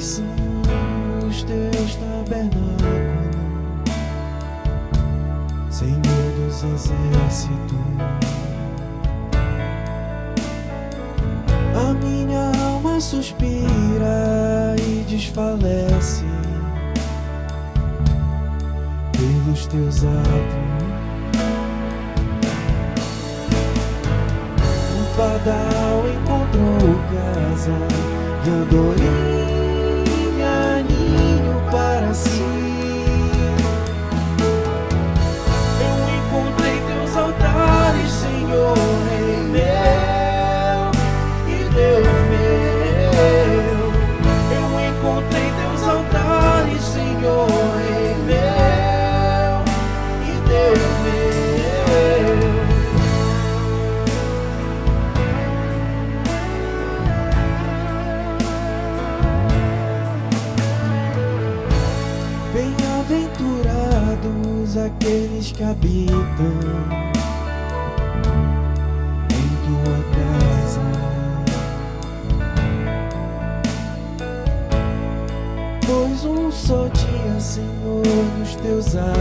são os teus tabernáculos, Senhor dos exércitos. A minha alma suspira e desfalece pelos teus atos. O pardal encontrou casa e andou em aninho para si. Eu encontrei teus altares, Senhor, Rei meu e Deus meu. Eu encontrei teus altares, Senhor, Rei meu e Deus meu. todos aqueles que habitam em tua casa, pois um só dia, Senhor, nos teus átrios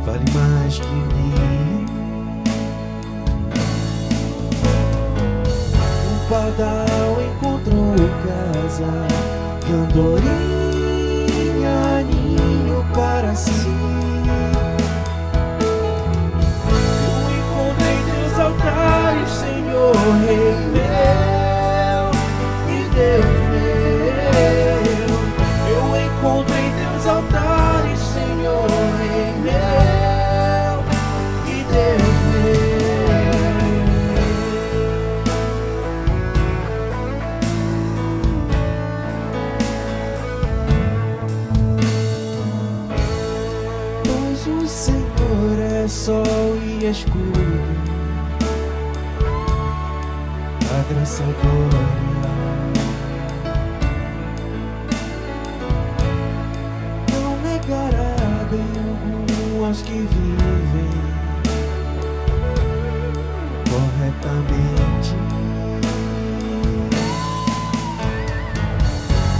vale mais que mil. Um pardal encontrou casa e andorinha ninho para si. Eu encontrei teus altares, Senhor, Rei meu e Deus meu. Eu encontrei teus altares, Senhor, Rei meu e Deus o Senhor é sol e escudo, a graça e a glória não negará bem algum aos que vivem corretamente.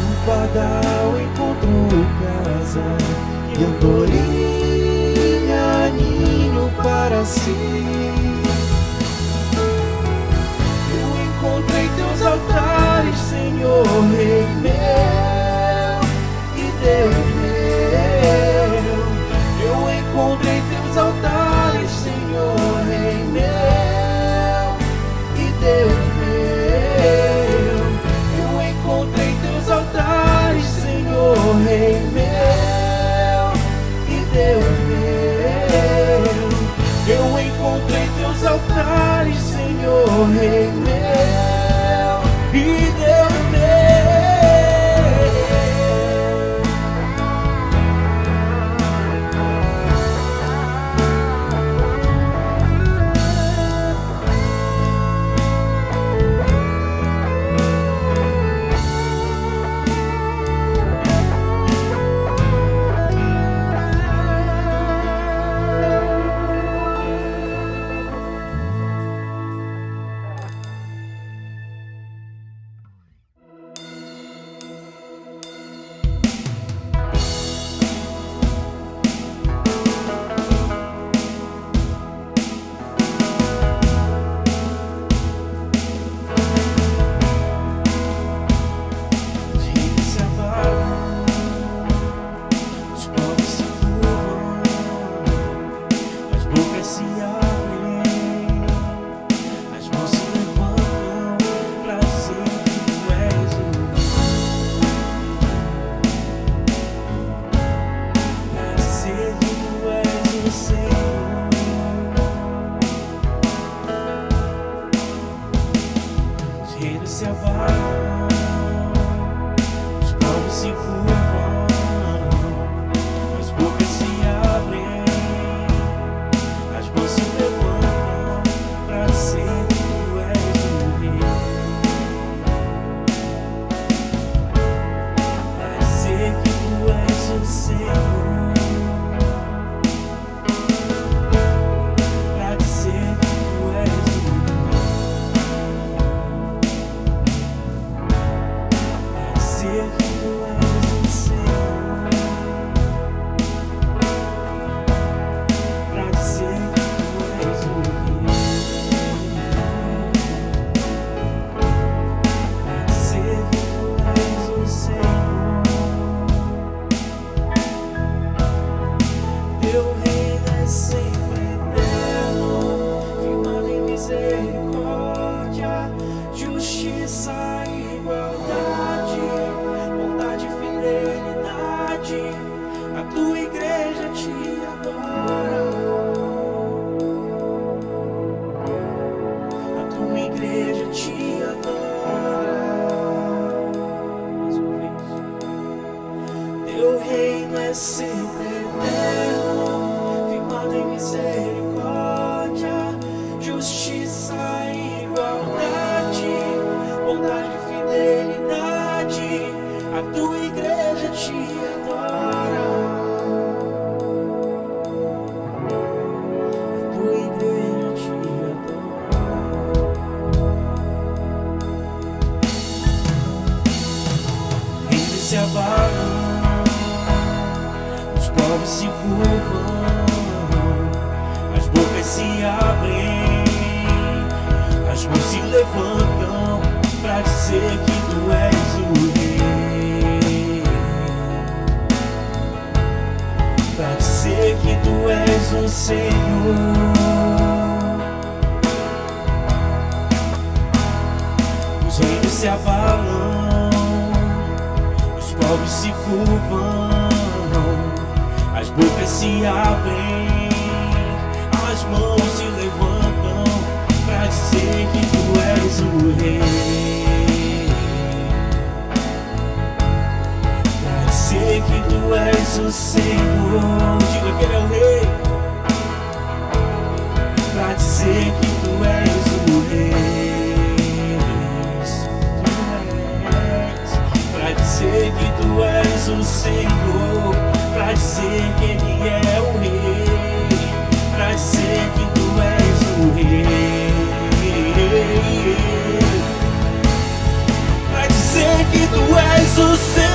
Um pardal encontrou casa e andorinha ninho para si. Eu encontrei teus altares, Senhor, Rei meu e Deus meu. Eu encontrei teus altares, Senhor, Rei meu e Deus meu. Eu encontrei teus altares, Senhor, Rei meu e Deus meu. Eu encontrei teus altares, Senhor, Rei meu e Deus meu. Se abalam, os povos se curvam, as bocas se abrem, as mãos se levantam para ser que tu és o Rei, para dizer que tu és o Senhor, para dizer que tu és o sempre eterno, firmado em misericórdia, justiça e igualdade, bondade e fidelidade, a tua igreja te adora. se abalam, os povos se curvam, as bocas se abrem, as mãos se levantam pra dizer que tu és o rei, pra dizer que tu és o Senhor. Os reinos se abalam, os povos se curvam, as bocas se abrem, as mãos se levantam pra dizer que tu és o rei, pra dizer que tu és o Senhor. Diga que ele é o rei, pra dizer que tu és o rei, pra dizer que tu és o Senhor, pra dizer que ele é o rei, pra dizer que tu és o rei, pra dizer que tu és o Senhor.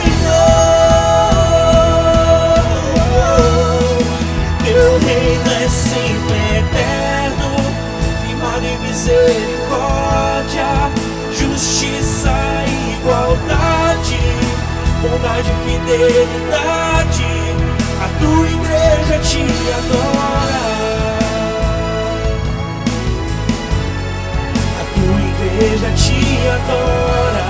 Teu reino é sempre eterno, firmado em misericórdia, justiça e igualdade, bondade e fidelidade. A tua igreja te adora, a tua igreja te adora.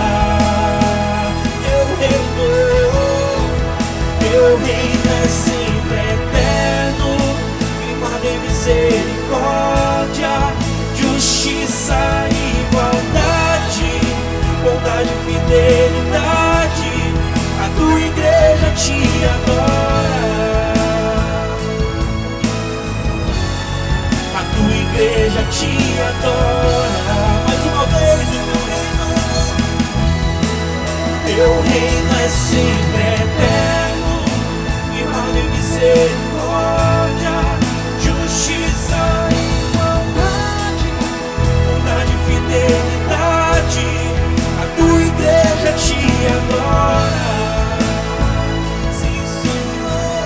Teu reino é sempre eterno, firmado em misericórdia, justiça e igualdade, bondade e fidelidade. A tua igreja te adora, a tua igreja te adora. Mais uma vez, teu reino é sempre eterno, firmado em misericórdia, justiça e igualdade, bondade e fidelidade. A tua igreja te adora, sim, Senhor.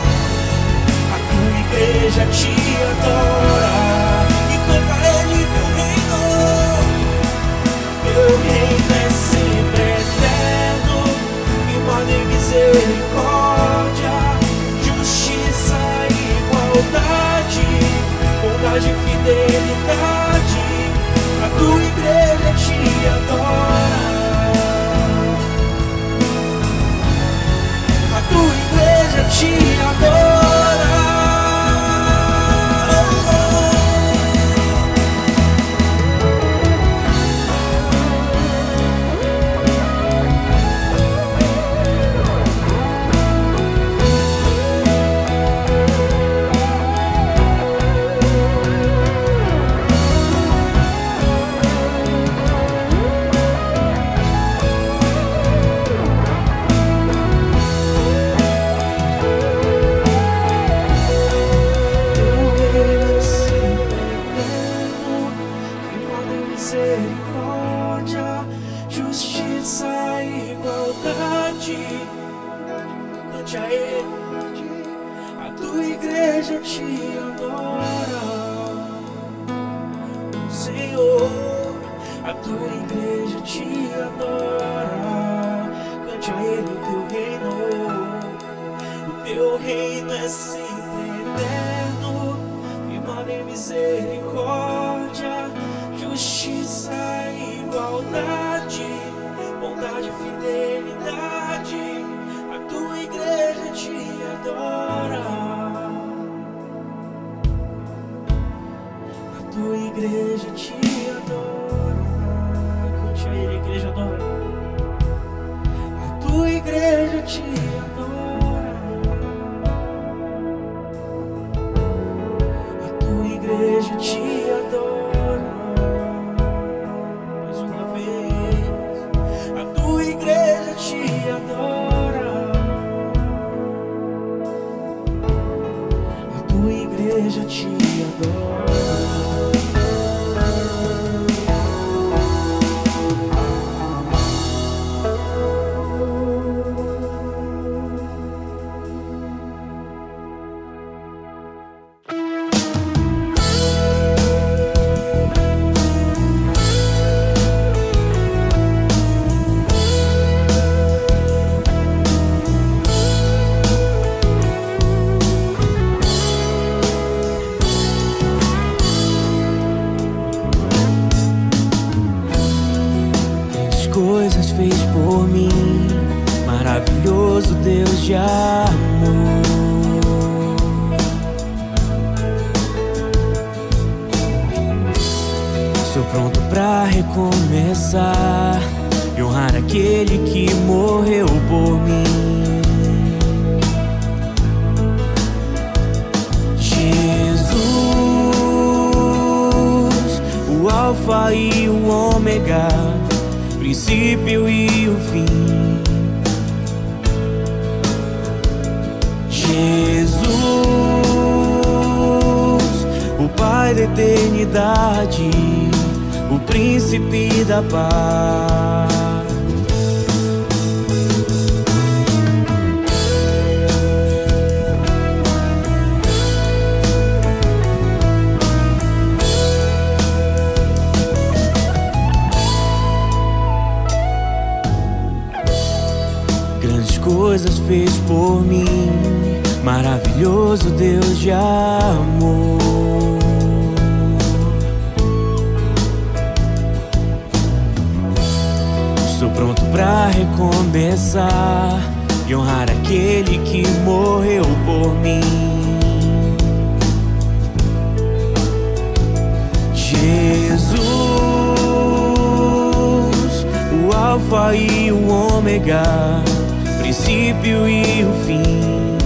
A tua igreja te adora e canta ele teu reino. Teu reino é sempre eterno, firmado em misericórdia, justiça e igualdade, bondade e fidelidade. A tua igreja te adora, a tua igreja te adora. Misericórdia, justiça e igualdade. Cante a ele, a tua igreja te adora, Senhor. A tua igreja te adora. Cante a ele o teu reino. O teu reino é sempre eterno, firmado em misericórdia, justiça e igualdade, bondade e fidelidade. A tua igreja te adora, a tua igreja te adora. Cante a ele, a igreja adora. A tua igreja te adora, a tua igreja te adora. Mais uma vez, a tua igreja te adora, a tua igreja te adora. coisas fez por mim, maravilhoso Deus de amor. Estou pronto pra recomeçar e honrar aquele que morreu por mim. Jesus, o Alfa e o Ômega, princípio e o fim. Jesus, o Pai da eternidade, o príncipe da paz. Grandes coisas fez por mim, maravilhoso Deus de amor. Estou pronto pra recomeçar e honrar aquele que morreu por mim. Jesus, o Alfa e o Ômega, princípio e o fim.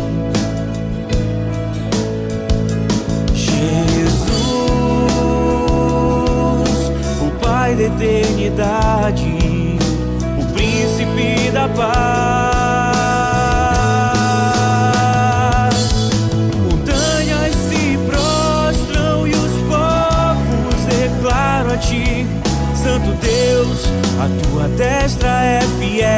Jesus, o Pai da eternidade, o príncipe da paz. Montanhas se prostram e os povos declaram a ti, Santo Deus, a tua destra é fiel.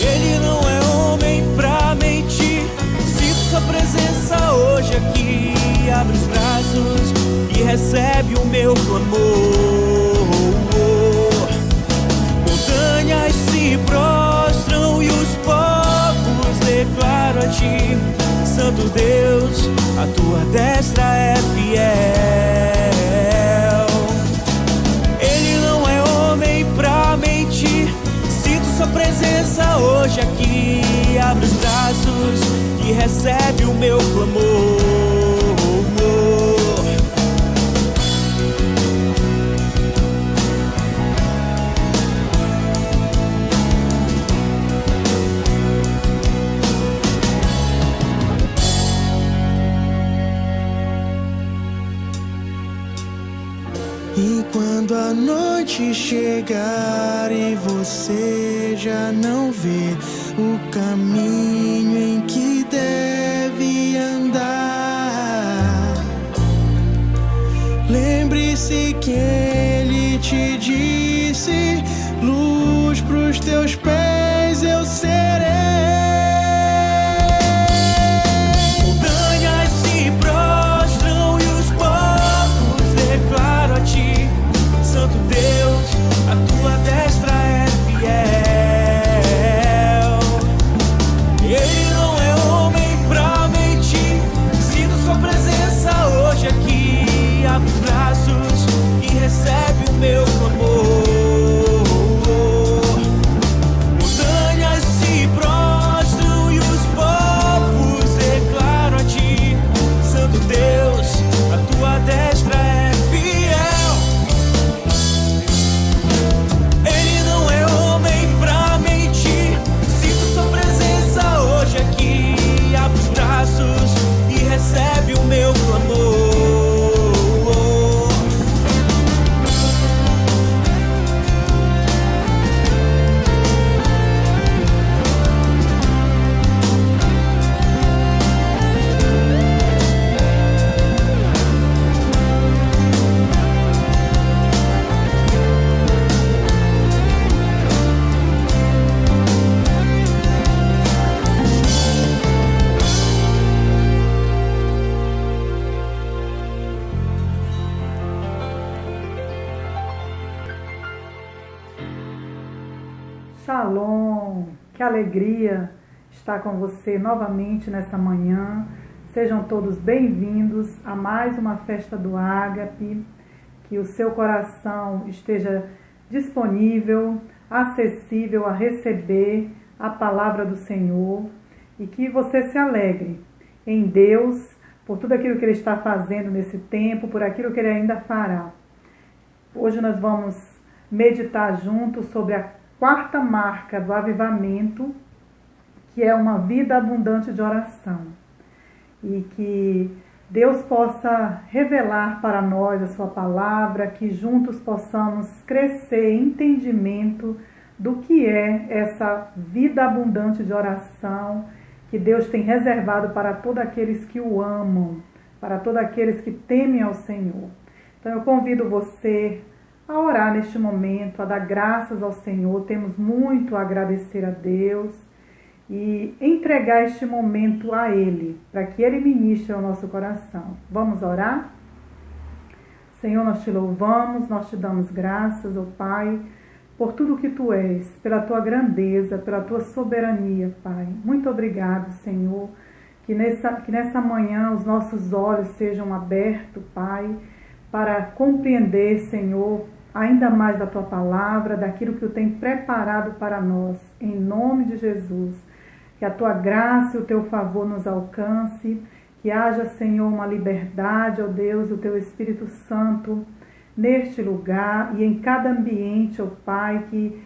Ele não é homem pra mentir, sinto sua presença hoje aqui. Abre os braços e recebe o meu clamor. Montanhas se prostram e os povos declaram a ti, Santo Deus, a tua destra é fiel. Ele não é homem pra mentir, sinto sua presença hoje aqui. Abre os braços e recebe o meu clamor. E quando a noite chegar e você já não vê o caminho em que deve andar, lembre-se que ele te disse: luz pros teus pés eu serei. Recebe o meu clamor. Montanhas se prostram e os povos declaram a ti, Santo Deus, a tua destra é fiel. Ele não é homem pra mentir, sinto sua presença hoje aqui. Abre os braços e recebe o meu clamor. Shalom, que alegria estar com você novamente nessa manhã. Sejam todos bem-vindos a mais uma festa do Ágape. Que o seu coração esteja disponível, acessível a receber a palavra do Senhor e que você se alegre em Deus por tudo aquilo que Ele está fazendo nesse tempo, por aquilo que Ele ainda fará. Hoje nós vamos meditar juntos sobre a quarta marca do avivamento, que é uma vida abundante de oração. E que Deus possa revelar para nós a sua palavra, que juntos possamos crescer em entendimento do que é essa vida abundante de oração que Deus tem reservado para todos aqueles que o amam, para todos aqueles que temem ao Senhor. Então eu convido você a orar neste momento, a dar graças ao Senhor. Temos muito a agradecer a Deus e entregar este momento a Ele, para que Ele ministre ao nosso coração. Vamos orar? Senhor, nós te louvamos, nós te damos graças, ó Pai, por tudo que Tu és, pela Tua grandeza, pela Tua soberania, Pai. Muito obrigado, Senhor, que nessa manhã os nossos olhos sejam abertos, Pai, para compreender, Senhor, ainda mais da Tua palavra, daquilo que Tu tem preparado para nós, em nome de Jesus. Que a Tua graça e o Teu favor nos alcance, que haja, Senhor, uma liberdade, ó Deus, do Teu Espírito Santo neste lugar e em cada ambiente, ó Pai, que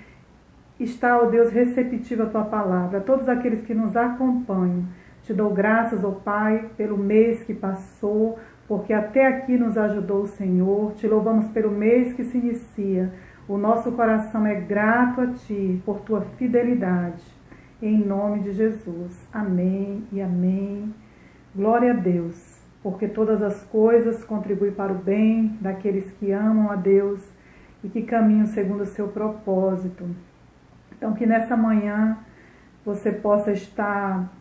está, ó Deus, receptivo à Tua palavra. A todos aqueles que nos acompanham, te dou graças, ó Pai, pelo mês que passou, porque até aqui nos ajudou o Senhor. Te louvamos pelo mês que se inicia. O nosso coração é grato a Ti por Tua fidelidade. Em nome de Jesus. Amém e amém. Glória a Deus, porque todas as coisas contribuem para o bem daqueles que amam a Deus e que caminham segundo o seu propósito. Então, que nessa manhã você possa estar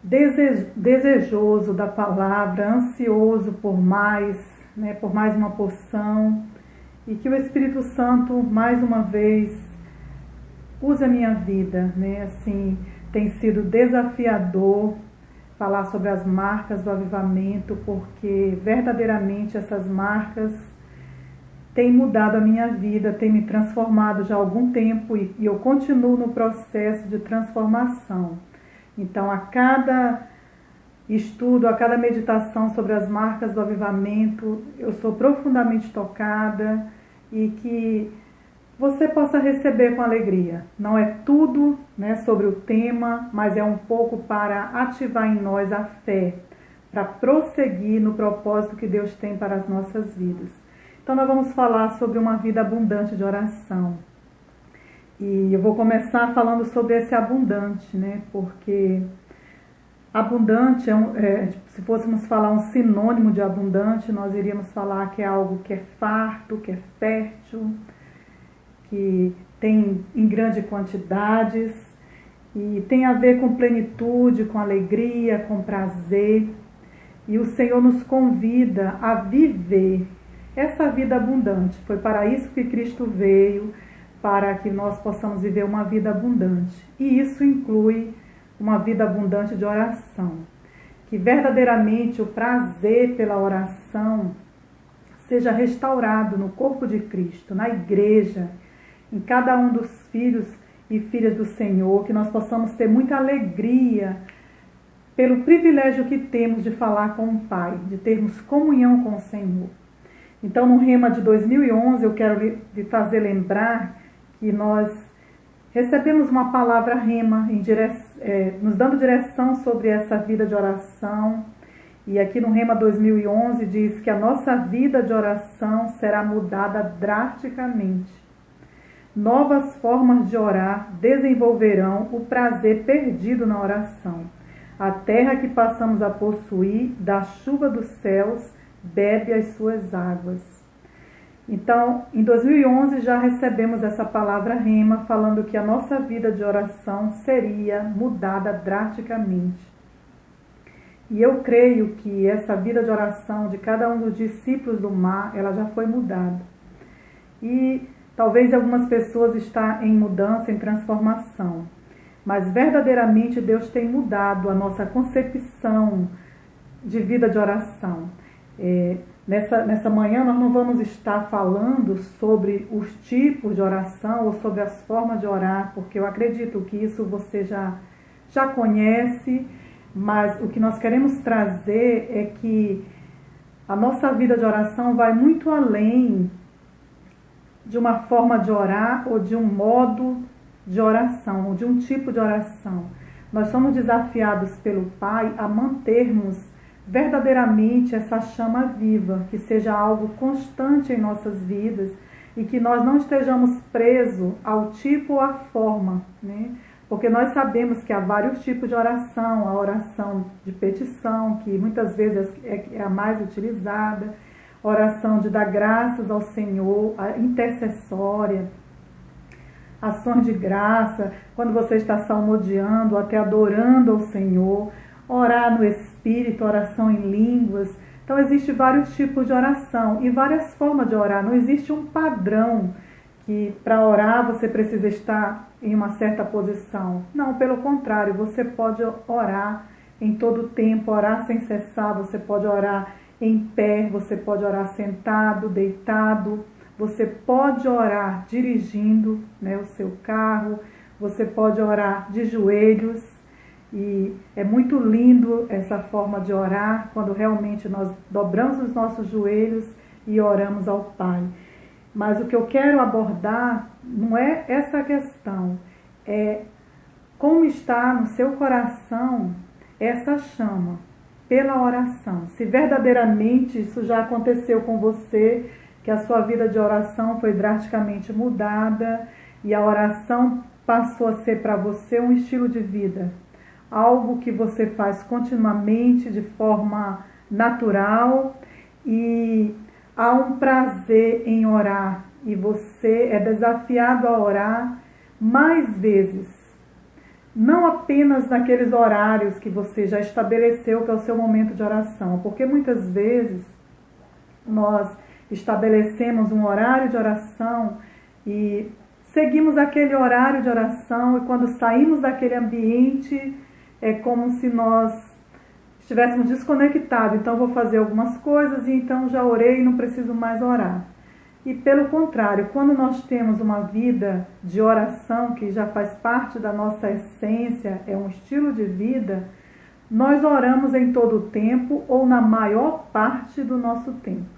desejoso da palavra, ansioso por mais uma porção, e que o Espírito Santo, mais uma vez, use a minha vida, Assim, tem sido desafiador falar sobre as marcas do avivamento, porque verdadeiramente essas marcas têm mudado a minha vida, têm me transformado já há algum tempo e eu continuo no processo de transformação. Então, a cada estudo, a cada meditação sobre as marcas do avivamento, eu sou profundamente tocada e que você possa receber com alegria. Não é tudo, sobre o tema, mas é um pouco para ativar em nós a fé, para prosseguir no propósito que Deus tem para as nossas vidas. Então nós vamos falar sobre uma vida abundante de oração. E eu vou começar falando sobre esse abundante, porque abundante, se fôssemos falar um sinônimo de abundante, nós iríamos falar que é algo que é farto, que é fértil, que tem em grandes quantidades e tem a ver com plenitude, com alegria, com prazer. E o Senhor nos convida a viver essa vida abundante. Foi para isso que Cristo veio, para que nós possamos viver uma vida abundante. E isso inclui uma vida abundante de oração. Que verdadeiramente o prazer pela oração seja restaurado no corpo de Cristo, na igreja, em cada um dos filhos e filhas do Senhor, que nós possamos ter muita alegria pelo privilégio que temos de falar com o Pai, de termos comunhão com o Senhor. Então, no Rema de 2011, eu quero lhe fazer lembrar que nós recebemos uma palavra Rema, nos dando direção sobre essa vida de oração. E aqui no Rema 2011 diz que a nossa vida de oração será mudada drasticamente. Novas formas de orar desenvolverão o prazer perdido na oração. A terra que passamos a possuir, da chuva dos céus, bebe as suas águas. Então, em 2011 já recebemos essa palavra Rema, falando que a nossa vida de oração seria mudada drasticamente. E eu creio que essa vida de oração de cada um dos discípulos do mar, ela já foi mudada. E talvez algumas pessoas estão em mudança, em transformação. Mas verdadeiramente Deus tem mudado a nossa concepção de vida de oração. Nessa manhã nós não vamos estar falando sobre os tipos de oração ou sobre as formas de orar, porque eu acredito que isso você já conhece, mas o que nós queremos trazer é que a nossa vida de oração vai muito além de uma forma de orar ou de um modo de oração, ou de um tipo de oração. Nós somos desafiados pelo Pai a mantermos verdadeiramente essa chama viva, que seja algo constante em nossas vidas e que nós não estejamos presos ao tipo ou à forma, né? Porque nós sabemos que há vários tipos de oração, a oração de petição, que muitas vezes é a mais utilizada, a oração de dar graças ao Senhor, a intercessória, ações de graça, quando você está salmodiando, até adorando ao Senhor, orar no Espírito, oração em línguas. Então, existem vários tipos de oração e várias formas de orar. Não existe um padrão que para orar você precisa estar em uma certa posição. Não, pelo contrário, você pode orar em todo tempo, orar sem cessar, você pode orar em pé, você pode orar sentado, deitado, você pode orar dirigindo, né, o seu carro, você pode orar de joelhos. E é muito lindo essa forma de orar, quando realmente nós dobramos os nossos joelhos e oramos ao Pai. Mas o que eu quero abordar não é essa questão, é como está no seu coração essa chama pela oração. Se verdadeiramente isso já aconteceu com você, que a sua vida de oração foi drasticamente mudada e a oração passou a ser para você um estilo de vida, algo que você faz continuamente de forma natural e há um prazer em orar e você é desafiado a orar mais vezes, não apenas naqueles horários que você já estabeleceu que é o seu momento de oração, porque muitas vezes nós estabelecemos um horário de oração e seguimos aquele horário de oração e quando saímos daquele ambiente é como se nós estivéssemos desconectados. Então vou fazer algumas coisas e então já orei e não preciso mais orar. E pelo contrário, quando nós temos uma vida de oração que já faz parte da nossa essência, é um estilo de vida, nós oramos em todo o tempo ou na maior parte do nosso tempo.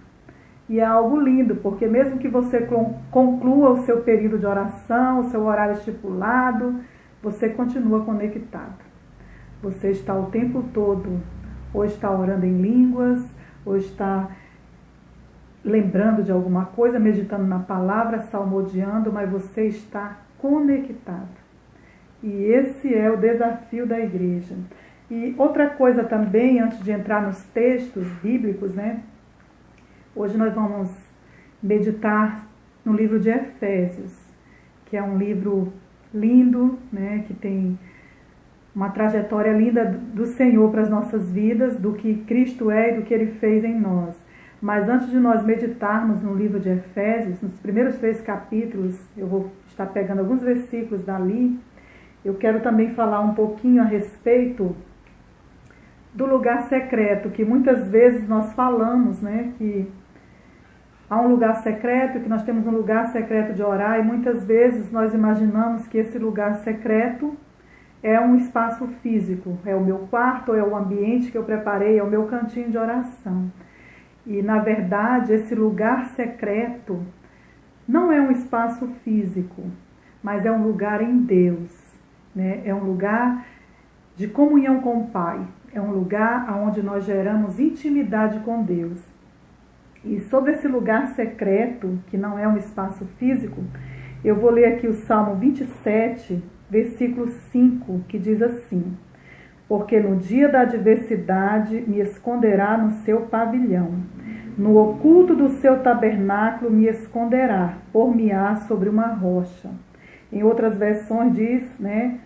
E é algo lindo, porque mesmo que você conclua o seu período de oração, o seu horário estipulado, você continua conectado. Você está o tempo todo, ou está orando em línguas, ou está lembrando de alguma coisa, meditando na palavra, salmodiando, mas você está conectado. E esse é o desafio da igreja. E outra coisa também, antes de entrar nos textos bíblicos, né? Hoje nós vamos meditar no livro de Efésios, que é um livro lindo, né? Que tem uma trajetória linda do Senhor para as nossas vidas, do que Cristo é e do que Ele fez em nós. Mas antes de nós meditarmos no livro de Efésios, nos primeiros 3 capítulos, eu vou estar pegando alguns versículos dali, eu quero também falar um pouquinho a respeito do lugar secreto, que muitas vezes nós falamos, né, que há um lugar secreto, que nós temos um lugar secreto de orar, e muitas vezes nós imaginamos que esse lugar secreto é um espaço físico, é o meu quarto, é o ambiente que eu preparei, é o meu cantinho de oração. E, na verdade, esse lugar secreto não é um espaço físico, mas é um lugar em Deus, né? É um lugar de comunhão com o Pai, é um lugar onde nós geramos intimidade com Deus. E sobre esse lugar secreto, que não é um espaço físico, eu vou ler aqui o Salmo 27, versículo 5, que diz assim: porque no dia da adversidade me esconderá no seu pavilhão, no oculto do seu tabernáculo me esconderá, por-me-á sobre uma rocha. Em outras versões diz, né,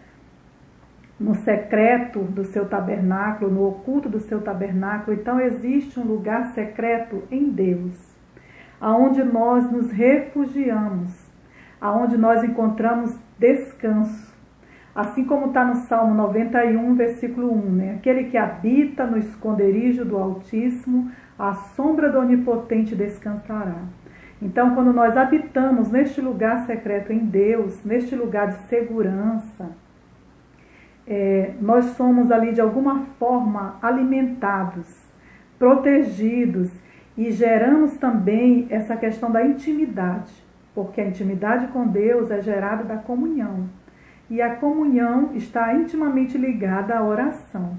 no secreto do seu tabernáculo, no oculto do seu tabernáculo. Então existe um lugar secreto em Deus, aonde nós nos refugiamos, aonde nós encontramos descanso. Assim como está no Salmo 91, versículo 1, né? Aquele que habita no esconderijo do Altíssimo, a sombra do Onipotente descansará. Então, quando nós habitamos neste lugar secreto em Deus, neste lugar de segurança, nós somos ali de alguma forma alimentados, protegidos e geramos também essa questão da intimidade, porque a intimidade com Deus é gerada da comunhão. E a comunhão está intimamente ligada à oração,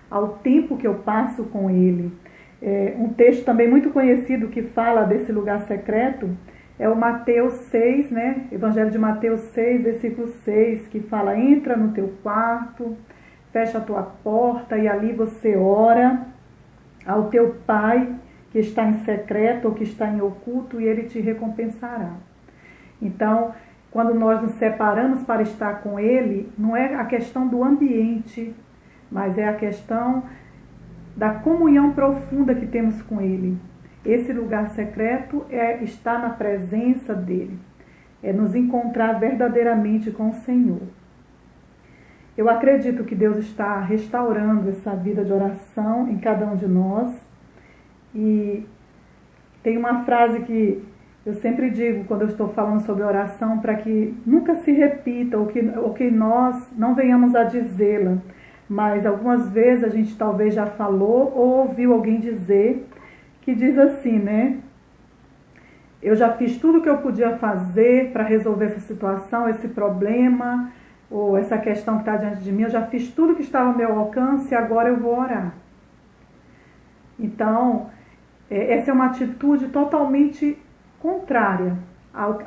ao tempo que eu passo com Ele. Um texto também muito conhecido que fala desse lugar secreto é o Mateus 6, né? Evangelho de Mateus 6, versículo 6, que fala: entra no teu quarto, fecha a tua porta e ali você ora ao teu Pai que está em secreto ou que está em oculto e Ele te recompensará. Então, quando nós nos separamos para estar com Ele, não é a questão do ambiente, mas é a questão da comunhão profunda que temos com Ele. Esse lugar secreto é estar na presença dEle, é nos encontrar verdadeiramente com o Senhor. Eu acredito que Deus está restaurando essa vida de oração em cada um de nós. E tem uma frase que eu sempre digo quando eu estou falando sobre oração, para que nunca se repita ou que nós não venhamos a dizê-la. Mas algumas vezes a gente talvez já falou ou ouviu alguém dizer, que diz assim, né? Eu já fiz tudo o que eu podia fazer para resolver essa situação, esse problema, ou essa questão que está diante de mim. Eu já fiz tudo que estava ao meu alcance e agora eu vou orar. Então, essa é uma atitude totalmente contrária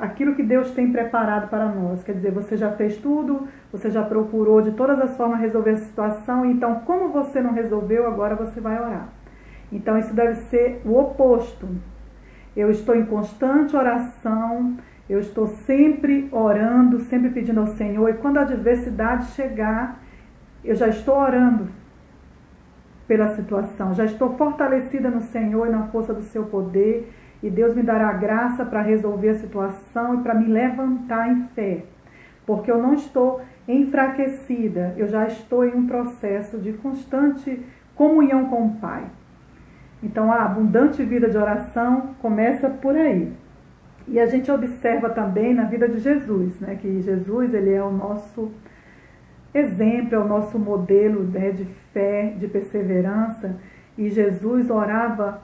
àquilo que Deus tem preparado para nós. Quer dizer, você já fez tudo, você já procurou de todas as formas resolver a situação, então como você não resolveu, agora você vai orar. Então isso deve ser o oposto. Eu estou em constante oração, eu estou sempre orando, sempre pedindo ao Senhor, e quando a adversidade chegar, eu já estou orando pela situação, já estou fortalecida no Senhor e na força do seu poder, e Deus me dará graça para resolver a situação e para me levantar em fé, porque eu não estou enfraquecida, eu já estou em um processo de constante comunhão com o Pai. Então a abundante vida de oração começa por aí. E a gente observa também na vida de Jesus, né, que Jesus ele é o nosso exemplo, é o nosso modelo, né, de fé, de perseverança, e Jesus orava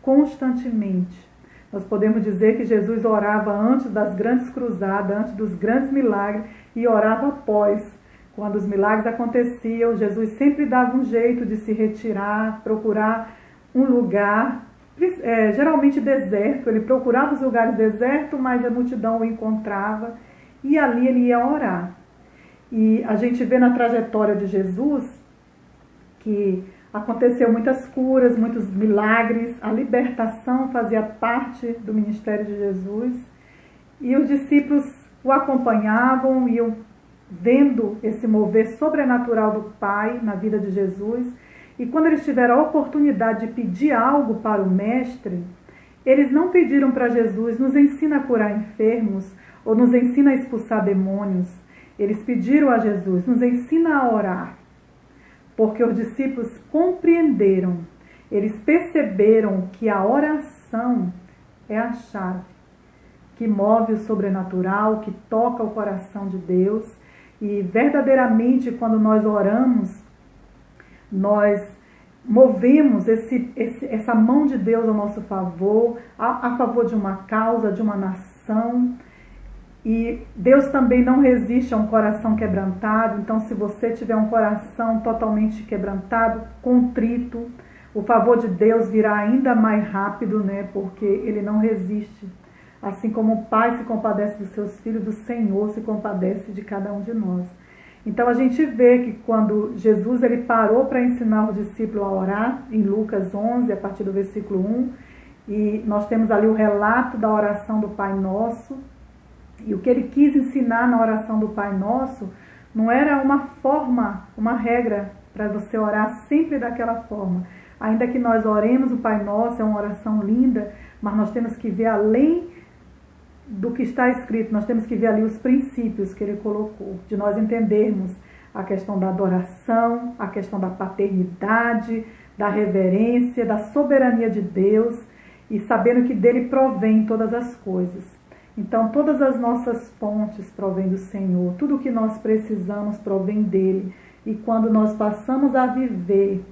constantemente. Nós podemos dizer que Jesus orava antes das grandes cruzadas, antes dos grandes milagres, e orava após. Quando os milagres aconteciam, Jesus sempre dava um jeito de se retirar, procurar um lugar, geralmente deserto. Ele procurava os lugares desertos, mas a multidão o encontrava, e ali ele ia orar. E a gente vê na trajetória de Jesus que aconteceu muitas curas, muitos milagres, a libertação fazia parte do ministério de Jesus, e os discípulos o acompanhavam, iam vendo esse mover sobrenatural do Pai na vida de Jesus, e quando eles tiveram a oportunidade de pedir algo para o Mestre, eles não pediram para Jesus: nos ensina a curar enfermos, ou nos ensina a expulsar demônios. Eles pediram a Jesus: nos ensina a orar. Porque os discípulos compreenderam, eles perceberam que a oração é a chave que move o sobrenatural, que toca o coração de Deus. E verdadeiramente, quando nós oramos, nós movemos essa mão de Deus ao nosso favor, a favor de uma causa, de uma nação. E Deus também não resiste a um coração quebrantado. Então, se você tiver um coração totalmente quebrantado, contrito, o favor de Deus virá ainda mais rápido, né? Porque Ele não resiste. Assim como o Pai se compadece dos seus filhos, o Senhor se compadece de cada um de nós. Então, a gente vê que quando Jesus ele parou para ensinar os discípulos a orar, em Lucas 11, a partir do versículo 1, e nós temos ali o relato da oração do Pai Nosso. E o que ele quis ensinar na oração do Pai Nosso não era uma forma, uma regra para você orar sempre daquela forma. Ainda que nós oremos o Pai Nosso, é uma oração linda, mas nós temos que ver além do que está escrito, nós temos que ver ali os princípios que ele colocou, de nós entendermos a questão da adoração, a questão da paternidade, da reverência, da soberania de Deus e sabendo que dele provém todas as coisas. Então, todas as nossas fontes provêm do Senhor, tudo o que nós precisamos provém dele. E quando nós passamos a viver,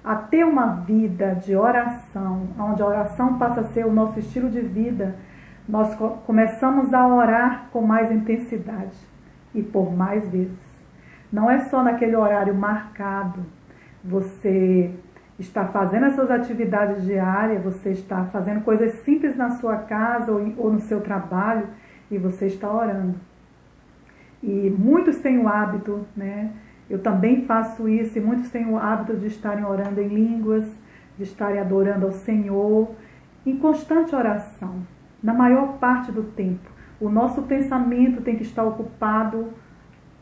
a ter uma vida de oração, onde a oração passa a ser o nosso estilo de vida, nós começamos a orar com mais intensidade e por mais vezes. Não é só naquele horário marcado. Você está fazendo as suas atividades diárias, você está fazendo coisas simples na sua casa ou no seu trabalho e você está orando. E muitos têm o hábito, né? Eu também faço isso e muitos têm o hábito de estarem orando em línguas, de estarem adorando ao Senhor, em constante oração, na maior parte do tempo. O nosso pensamento tem que estar ocupado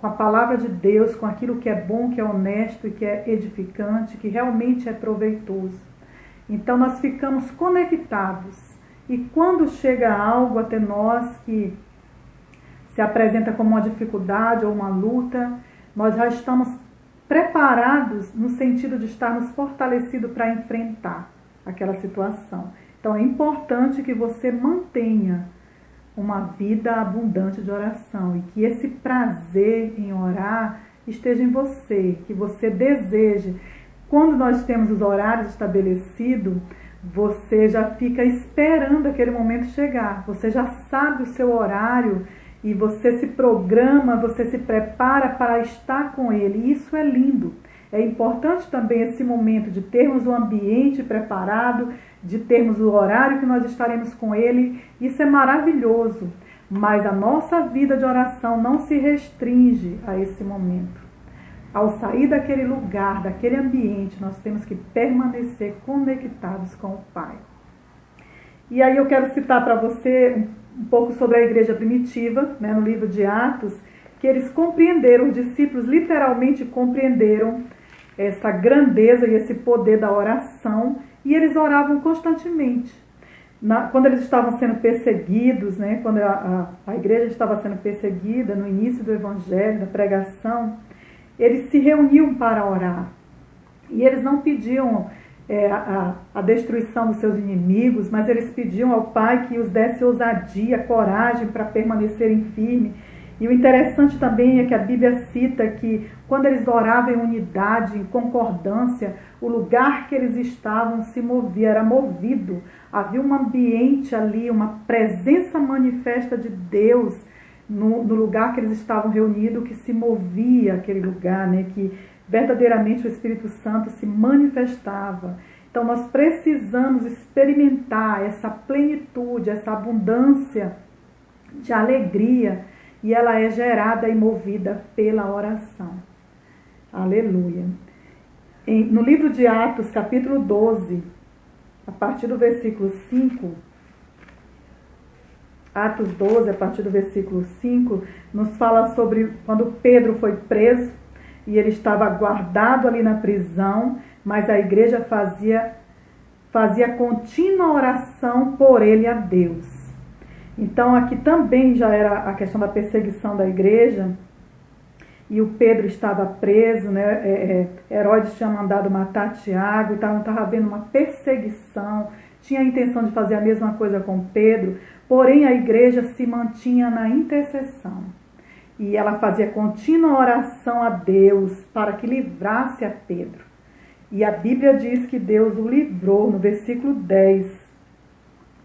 com a palavra de Deus, com aquilo que é bom, que é honesto e que é edificante, que realmente é proveitoso. Então nós ficamos conectados. E quando chega algo até nós que se apresenta como uma dificuldade ou uma luta, nós já estamos preparados no sentido de estarmos fortalecidos para enfrentar aquela situação. Então é importante que você mantenha uma vida abundante de oração e que esse prazer em orar esteja em você, que você deseje. Quando nós temos os horários estabelecidos, você já fica esperando aquele momento chegar, você já sabe o seu horário e você se programa, você se prepara para estar com ele. E isso é lindo. É importante também esse momento de termos o ambiente preparado, de termos o horário que nós estaremos com ele. Isso é maravilhoso. Mas a nossa vida de oração não se restringe a esse momento. Ao sair daquele lugar, daquele ambiente, nós temos que permanecer conectados com o Pai. E aí eu quero citar para você um pouco sobre a igreja primitiva, né, no livro de Atos, que eles compreenderam, os discípulos literalmente compreenderam essa grandeza e esse poder da oração, e eles oravam constantemente. Quando eles estavam sendo perseguidos, né, quando a igreja estava sendo perseguida, no início do evangelho, da pregação, eles se reuniam para orar. E eles não pediam a destruição dos seus inimigos, mas eles pediam ao Pai que os desse ousadia, coragem para permanecerem firmes. E o interessante também é que a Bíblia cita que quando eles oravam em unidade, em concordância, o lugar que eles estavam se movia, era movido. Havia um ambiente ali, uma presença manifesta de Deus no lugar que eles estavam reunidos, que se movia aquele lugar, né? Que verdadeiramente o Espírito Santo se manifestava. Então nós precisamos experimentar essa plenitude, essa abundância de alegria, e ela é gerada e movida pela oração. Aleluia. No livro de Atos, capítulo 12, a partir do versículo 5, Atos 12, a partir do versículo 5, nos fala sobre quando Pedro foi preso, e ele estava guardado ali na prisão, mas a igreja fazia contínua oração por ele a Deus. Então aqui também já era a questão da perseguição da igreja, e o Pedro estava preso, né? Herodes tinha mandado matar Tiago, então estava havendo uma perseguição, tinha a intenção de fazer a mesma coisa com Pedro, porém a igreja se mantinha na intercessão. E ela fazia contínua oração a Deus para que livrasse a Pedro. E a Bíblia diz que Deus o livrou, no versículo 10,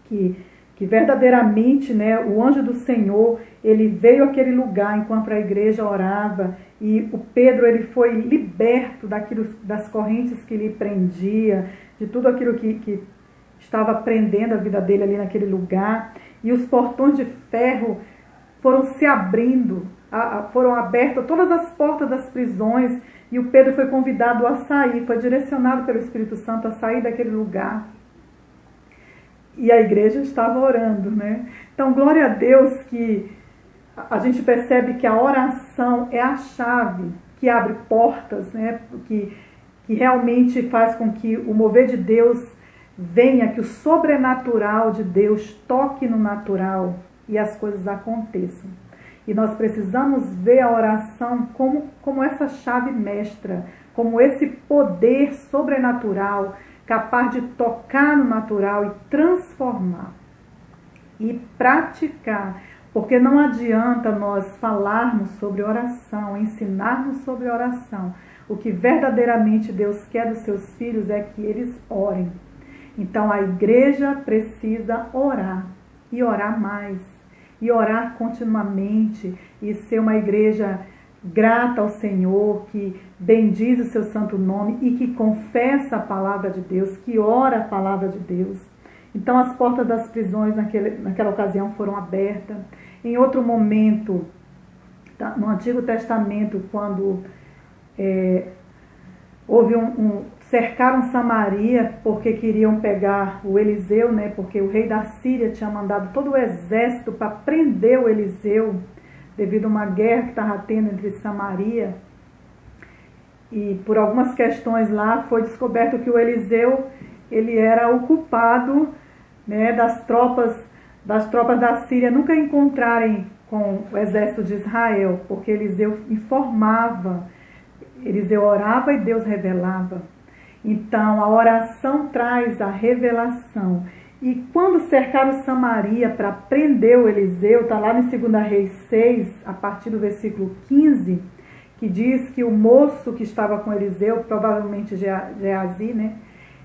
que verdadeiramente, né, o anjo do Senhor, ele veio àquele lugar enquanto a igreja orava, e o Pedro ele foi liberto das correntes que lhe prendia, de tudo aquilo que estava prendendo a vida dele ali naquele lugar, e os portões de ferro foram se abrindo, foram abertas todas as portas das prisões, e o Pedro foi convidado a sair, foi direcionado pelo Espírito Santo a sair daquele lugar. E a igreja estava orando, né? Então, glória a Deus que a gente percebe que a oração é a chave que abre portas, né? Que realmente faz com que o mover de Deus venha, que o sobrenatural de Deus toque no natural e as coisas aconteçam. E nós precisamos ver a oração como essa chave mestra, como esse poder sobrenatural, capaz de tocar no natural e transformar. E praticar, porque não adianta nós falarmos sobre oração, ensinarmos sobre oração. O que verdadeiramente Deus quer dos seus filhos é que eles orem. Então a igreja precisa orar, e orar mais, e orar continuamente, e ser uma igreja grata ao Senhor, que bendiz o seu santo nome e que confessa a palavra de Deus, que ora a palavra de Deus. Então as portas das prisões naquela ocasião foram abertas. Em outro momento, no Antigo Testamento, quando houve cercaram Samaria porque queriam pegar o Eliseu, né? Porque o rei da Síria tinha mandado todo o exército para prender o Eliseu, devido a uma guerra que estava tendo entre Samaria. E por algumas questões lá foi descoberto que o Eliseu ele era o culpado, né, das tropas da Síria nunca encontrarem com o exército de Israel, porque Eliseu informava, Eliseu orava e Deus revelava. Então a oração traz a revelação. E quando cercaram Samaria para prender o Eliseu, está lá em 2 Reis 6, a partir do versículo 15, que diz que o moço que estava com Eliseu, provavelmente Geazi, né,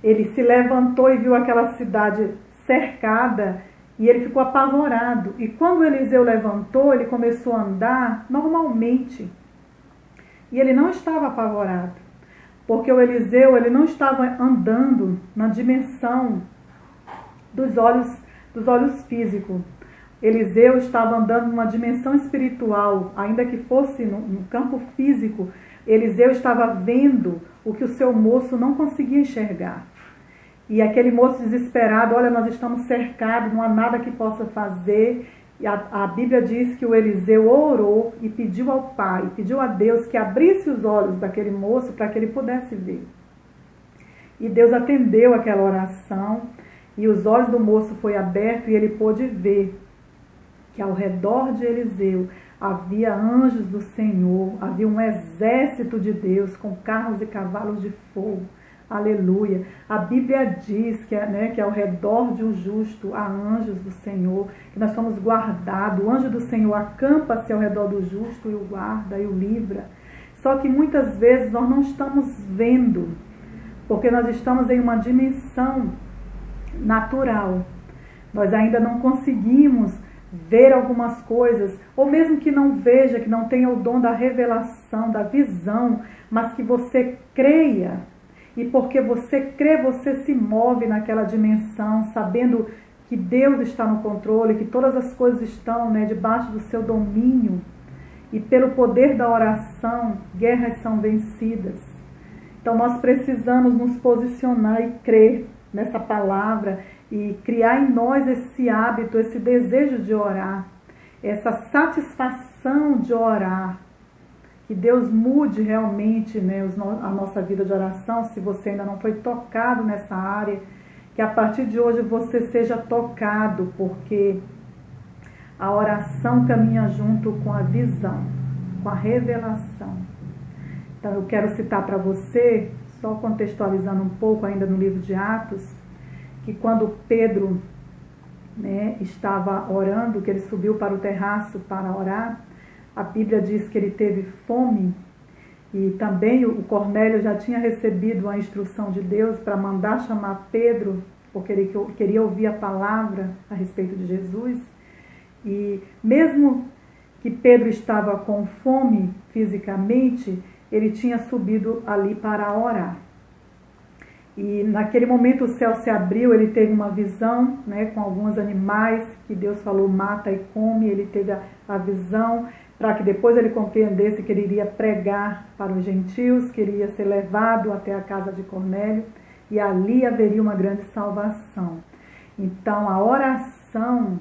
ele se levantou e viu aquela cidade cercada e ele ficou apavorado. E quando Eliseu levantou, ele começou a andar normalmente. E ele não estava apavorado, porque o Eliseu ele não estava andando na dimensão dos olhos físicos. Eliseu estava andando numa dimensão espiritual, ainda que fosse no campo físico. Eliseu estava vendo o que o seu moço não conseguia enxergar. E aquele moço desesperado, olha, nós estamos cercados, não há nada que possa fazer. E a Bíblia diz que o Eliseu orou e pediu ao Pai, pediu a Deus que abrisse os olhos daquele moço para que ele pudesse ver. E Deus atendeu aquela oração e os olhos do moço foi aberto e ele pôde ver que ao redor de Eliseu havia anjos do Senhor, havia um exército de Deus com carros e cavalos de fogo. Aleluia. A Bíblia diz que ao redor de um justo há anjos do Senhor, que nós somos guardados. O anjo do Senhor acampa-se ao redor do justo e o guarda e o livra. Só que muitas vezes nós não estamos vendo, porque nós estamos em uma dimensão natural. Nós ainda não conseguimos ver algumas coisas, ou mesmo que não veja, que não tenha o dom da revelação, da visão, mas que você creia. E porque você crê, você se move naquela dimensão, sabendo que Deus está no controle, que todas as coisas estão, né, debaixo do seu domínio. E pelo poder da oração, guerras são vencidas. Então nós precisamos nos posicionar e crer nessa palavra e criar em nós esse hábito, esse desejo de orar, essa satisfação de orar. Que Deus mude realmente, né, a nossa vida de oração, se você ainda não foi tocado nessa área, que a partir de hoje você seja tocado, porque a oração caminha junto com a visão, com a revelação. Então eu quero citar para você, só contextualizando um pouco ainda no livro de Atos, que quando Pedro, né, estava orando, que ele subiu para o terraço para orar, a Bíblia diz que ele teve fome e também o Cornélio já tinha recebido a instrução de Deus para mandar chamar Pedro, porque ele queria ouvir a palavra a respeito de Jesus. E mesmo que Pedro estava com fome fisicamente, ele tinha subido ali para orar. E naquele momento o céu se abriu, ele teve uma visão, né, com alguns animais que Deus falou, mata e come. Ele teve a visão para que depois ele compreendesse que ele iria pregar para os gentios, que iria ser levado até a casa de Cornélio, e ali haveria uma grande salvação. Então a oração,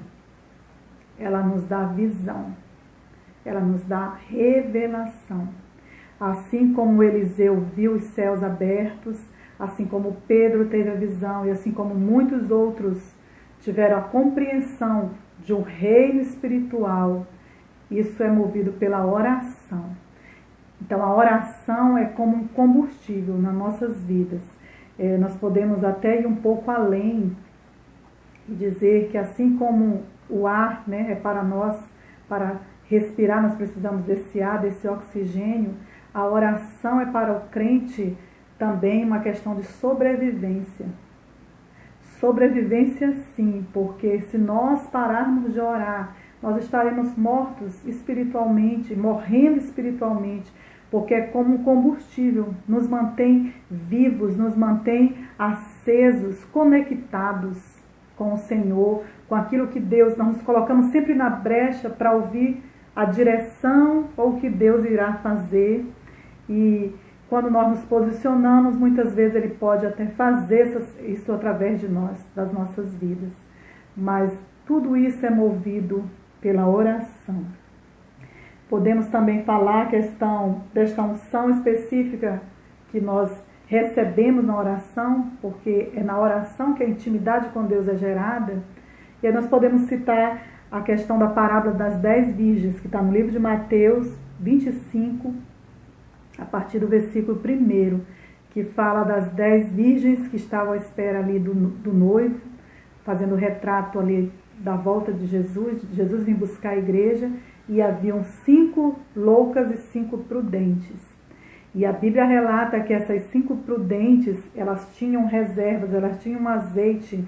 ela nos dá visão, ela nos dá revelação. Assim como Eliseu viu os céus abertos, assim como Pedro teve a visão, e assim como muitos outros tiveram a compreensão de um reino espiritual, Isso é movido pela oração. Então, a oração é como um combustível nas nossas vidas. Nós podemos até ir um pouco além e dizer que assim como o ar, né, é para nós, para respirar, nós precisamos desse ar, desse oxigênio, a oração é para o crente também uma questão de sobrevivência. Sobrevivência sim, porque se nós pararmos de orar, nós estaremos mortos espiritualmente, morrendo espiritualmente, porque é como um combustível, nos mantém vivos, nos mantém acesos, conectados com o Senhor, com aquilo que Deus, nós nos colocamos sempre na brecha para ouvir a direção ou o que Deus irá fazer. E quando nós nos posicionamos, muitas vezes Ele pode até fazer isso através de nós, das nossas vidas. Mas tudo isso é movido pela oração. Podemos também falar a questão desta unção específica que nós recebemos na oração, porque é na oração que a intimidade com Deus é gerada. E aí nós podemos citar a questão da parábola das 10 virgens, que está no livro de Mateus 25, a partir do versículo 1, que fala das 10 virgens que estavam à espera ali do noivo, fazendo o retrato ali da volta de Jesus. Jesus vem buscar a igreja e haviam 5 loucas e 5 prudentes. E a Bíblia relata que essas 5 prudentes, elas tinham reservas, elas tinham azeite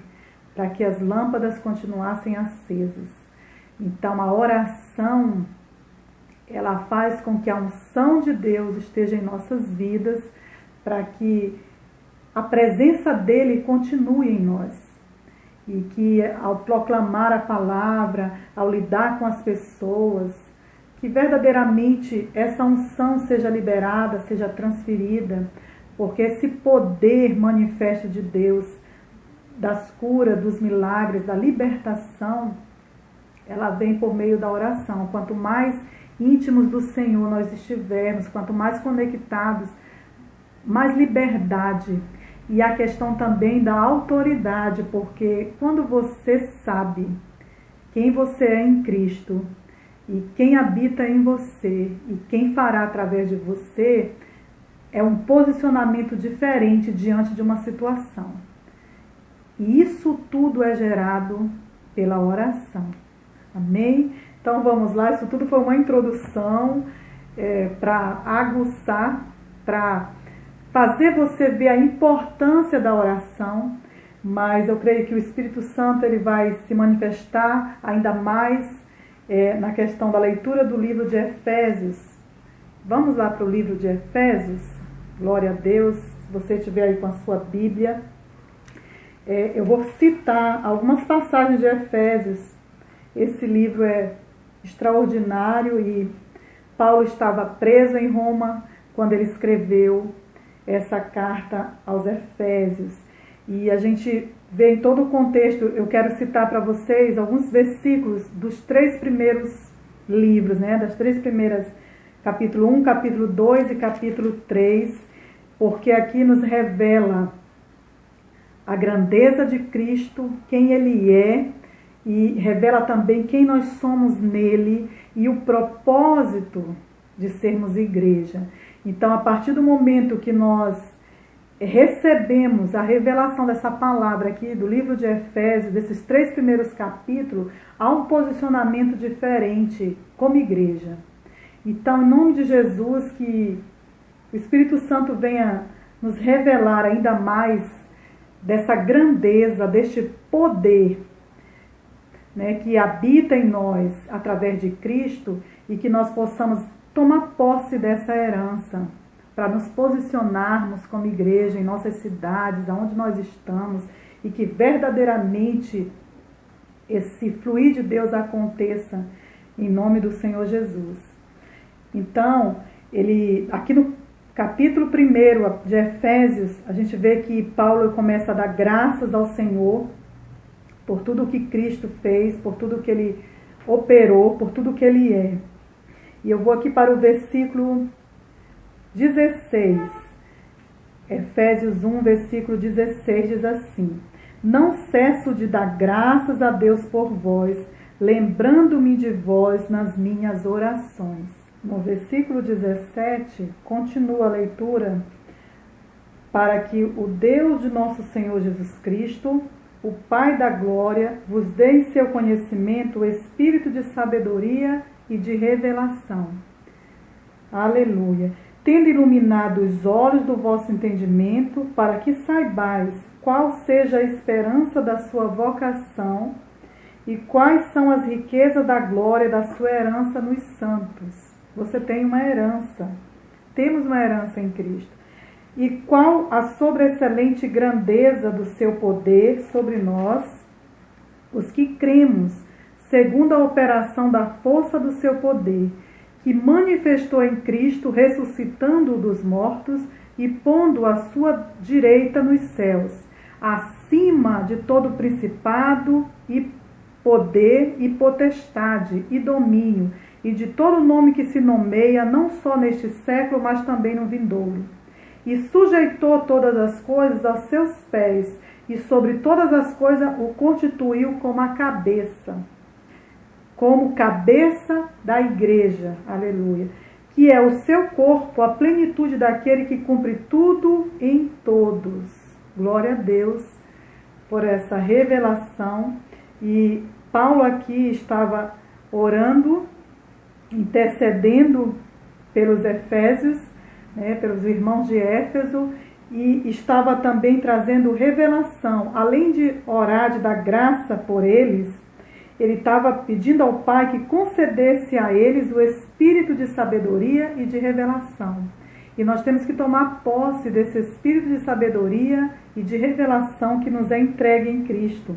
para que as lâmpadas continuassem acesas. Então a oração, ela faz com que a unção de Deus esteja em nossas vidas, para que a presença dele continue em nós. E que ao proclamar a palavra, ao lidar com as pessoas, que verdadeiramente essa unção seja liberada, seja transferida, porque esse poder manifesto de Deus, das curas, dos milagres, da libertação, ela vem por meio da oração. Quanto mais íntimos do Senhor nós estivermos, quanto mais conectados, mais liberdade. E a questão também da autoridade, porque quando você sabe quem você é em Cristo, e quem habita em você, e quem fará através de você, é um posicionamento diferente diante de uma situação. E isso tudo é gerado pela oração. Amém? Então vamos lá, isso tudo foi uma introdução para aguçar, para fazer você ver a importância da oração, mas eu creio que o Espírito Santo ele vai se manifestar ainda mais na questão da leitura do livro de Efésios. Vamos lá para o livro de Efésios. Glória a Deus. Se você estiver aí com a sua Bíblia, eu vou citar algumas passagens de Efésios. Esse livro é extraordinário e Paulo estava preso em Roma quando ele escreveu essa carta aos Efésios. E a gente vê em todo o contexto, eu quero citar para vocês alguns versículos dos 3 primeiros livros, né? Das 3 primeiras, capítulo 1, capítulo 2 e capítulo 3, porque aqui nos revela a grandeza de Cristo, quem Ele é, e revela também quem nós somos nele e o propósito de sermos igreja. Então, a partir do momento que nós recebemos a revelação dessa palavra aqui do livro de Efésios, desses 3 primeiros capítulos, há um posicionamento diferente como igreja. Então, em nome de Jesus, que o Espírito Santo venha nos revelar ainda mais dessa grandeza, deste poder, né, que habita em nós através de Cristo, e que nós possamos tomar posse dessa herança, para nos posicionarmos como igreja em nossas cidades, aonde nós estamos, e que verdadeiramente esse fluir de Deus aconteça em nome do Senhor Jesus. Então, aqui no capítulo 1 de Efésios, a gente vê que Paulo começa a dar graças ao Senhor por tudo que Cristo fez, por tudo que Ele operou, por tudo que Ele é. E eu vou aqui para o versículo 16. Efésios 1, versículo 16, diz assim: Não cesso de dar graças a Deus por vós, lembrando-me de vós nas minhas orações. No versículo 17, continua a leitura: para que o Deus de nosso Senhor Jesus Cristo, o Pai da glória, vos dê em seu conhecimento o espírito de sabedoria e de revelação. Aleluia. Tendo iluminado os olhos do vosso entendimento, para que saibais qual seja a esperança da sua vocação e quais são as riquezas da glória da sua herança nos santos. Você tem uma herança. Temos uma herança em Cristo. E qual a sobreexcelente grandeza do seu poder sobre nós, os que cremos, segundo a operação da força do seu poder, que manifestou em Cristo, ressuscitando-o dos mortos e pondo à sua direita nos céus, acima de todo principado e poder e potestade e domínio, e de todo nome que se nomeia, não só neste século, mas também no vindouro. E sujeitou todas as coisas aos seus pés, e sobre todas as coisas o constituiu como a cabeça, como cabeça da igreja, aleluia, que é o seu corpo, a plenitude daquele que cumpre tudo em todos. Glória a Deus por essa revelação. E Paulo aqui estava orando, intercedendo pelos Efésios, pelos irmãos de Éfeso, e estava também trazendo revelação. Além de orar, de dar graça por eles, ele estava pedindo ao Pai que concedesse a eles o espírito de sabedoria e de revelação. E nós temos que tomar posse desse espírito de sabedoria e de revelação que nos é entregue em Cristo.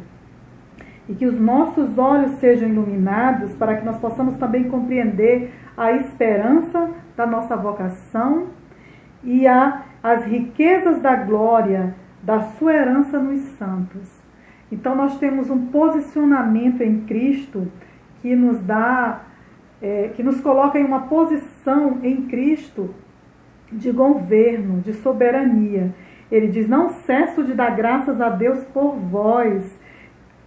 E que os nossos olhos sejam iluminados para que nós possamos também compreender a esperança da nossa vocação e as riquezas da glória da sua herança nos santos. Então nós temos um posicionamento em Cristo que nos dá, que nos coloca em uma posição em Cristo de governo, de soberania. Ele diz: não cesso de dar graças a Deus por vós,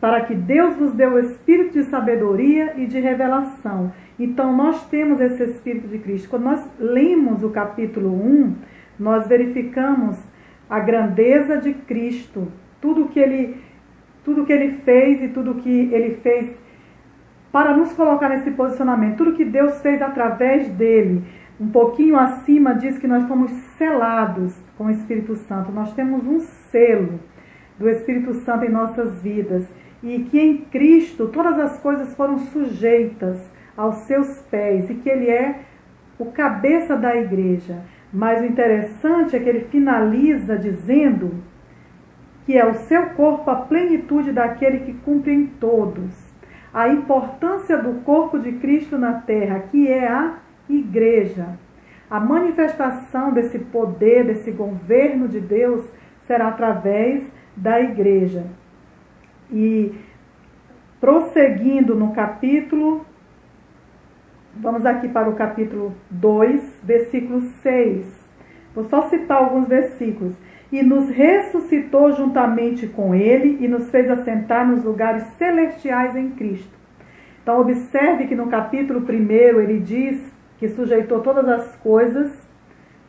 para que Deus vos dê o espírito de sabedoria e de revelação. Então nós temos esse espírito de Cristo. Quando nós lemos o capítulo 1, nós verificamos a grandeza de Cristo, tudo que ele fez e tudo que ele fez para nos colocar nesse posicionamento, tudo que Deus fez através dele. Um pouquinho acima diz que nós fomos selados com o Espírito Santo. Nós temos um selo do Espírito Santo em nossas vidas. E que em Cristo todas as coisas foram sujeitas aos seus pés. E que ele é o cabeça da igreja. Mas o interessante é que ele finaliza dizendo que é o seu corpo a plenitude daquele que cumpre em todos. A importância do corpo de Cristo na terra, que é a igreja. A manifestação desse poder, desse governo de Deus, será através da igreja. E prosseguindo no capítulo, vamos aqui para o capítulo 2, versículo 6. Vou só citar alguns versículos. E nos ressuscitou juntamente com ele e nos fez assentar nos lugares celestiais em Cristo. Então observe que no capítulo 1 ele diz que sujeitou todas as coisas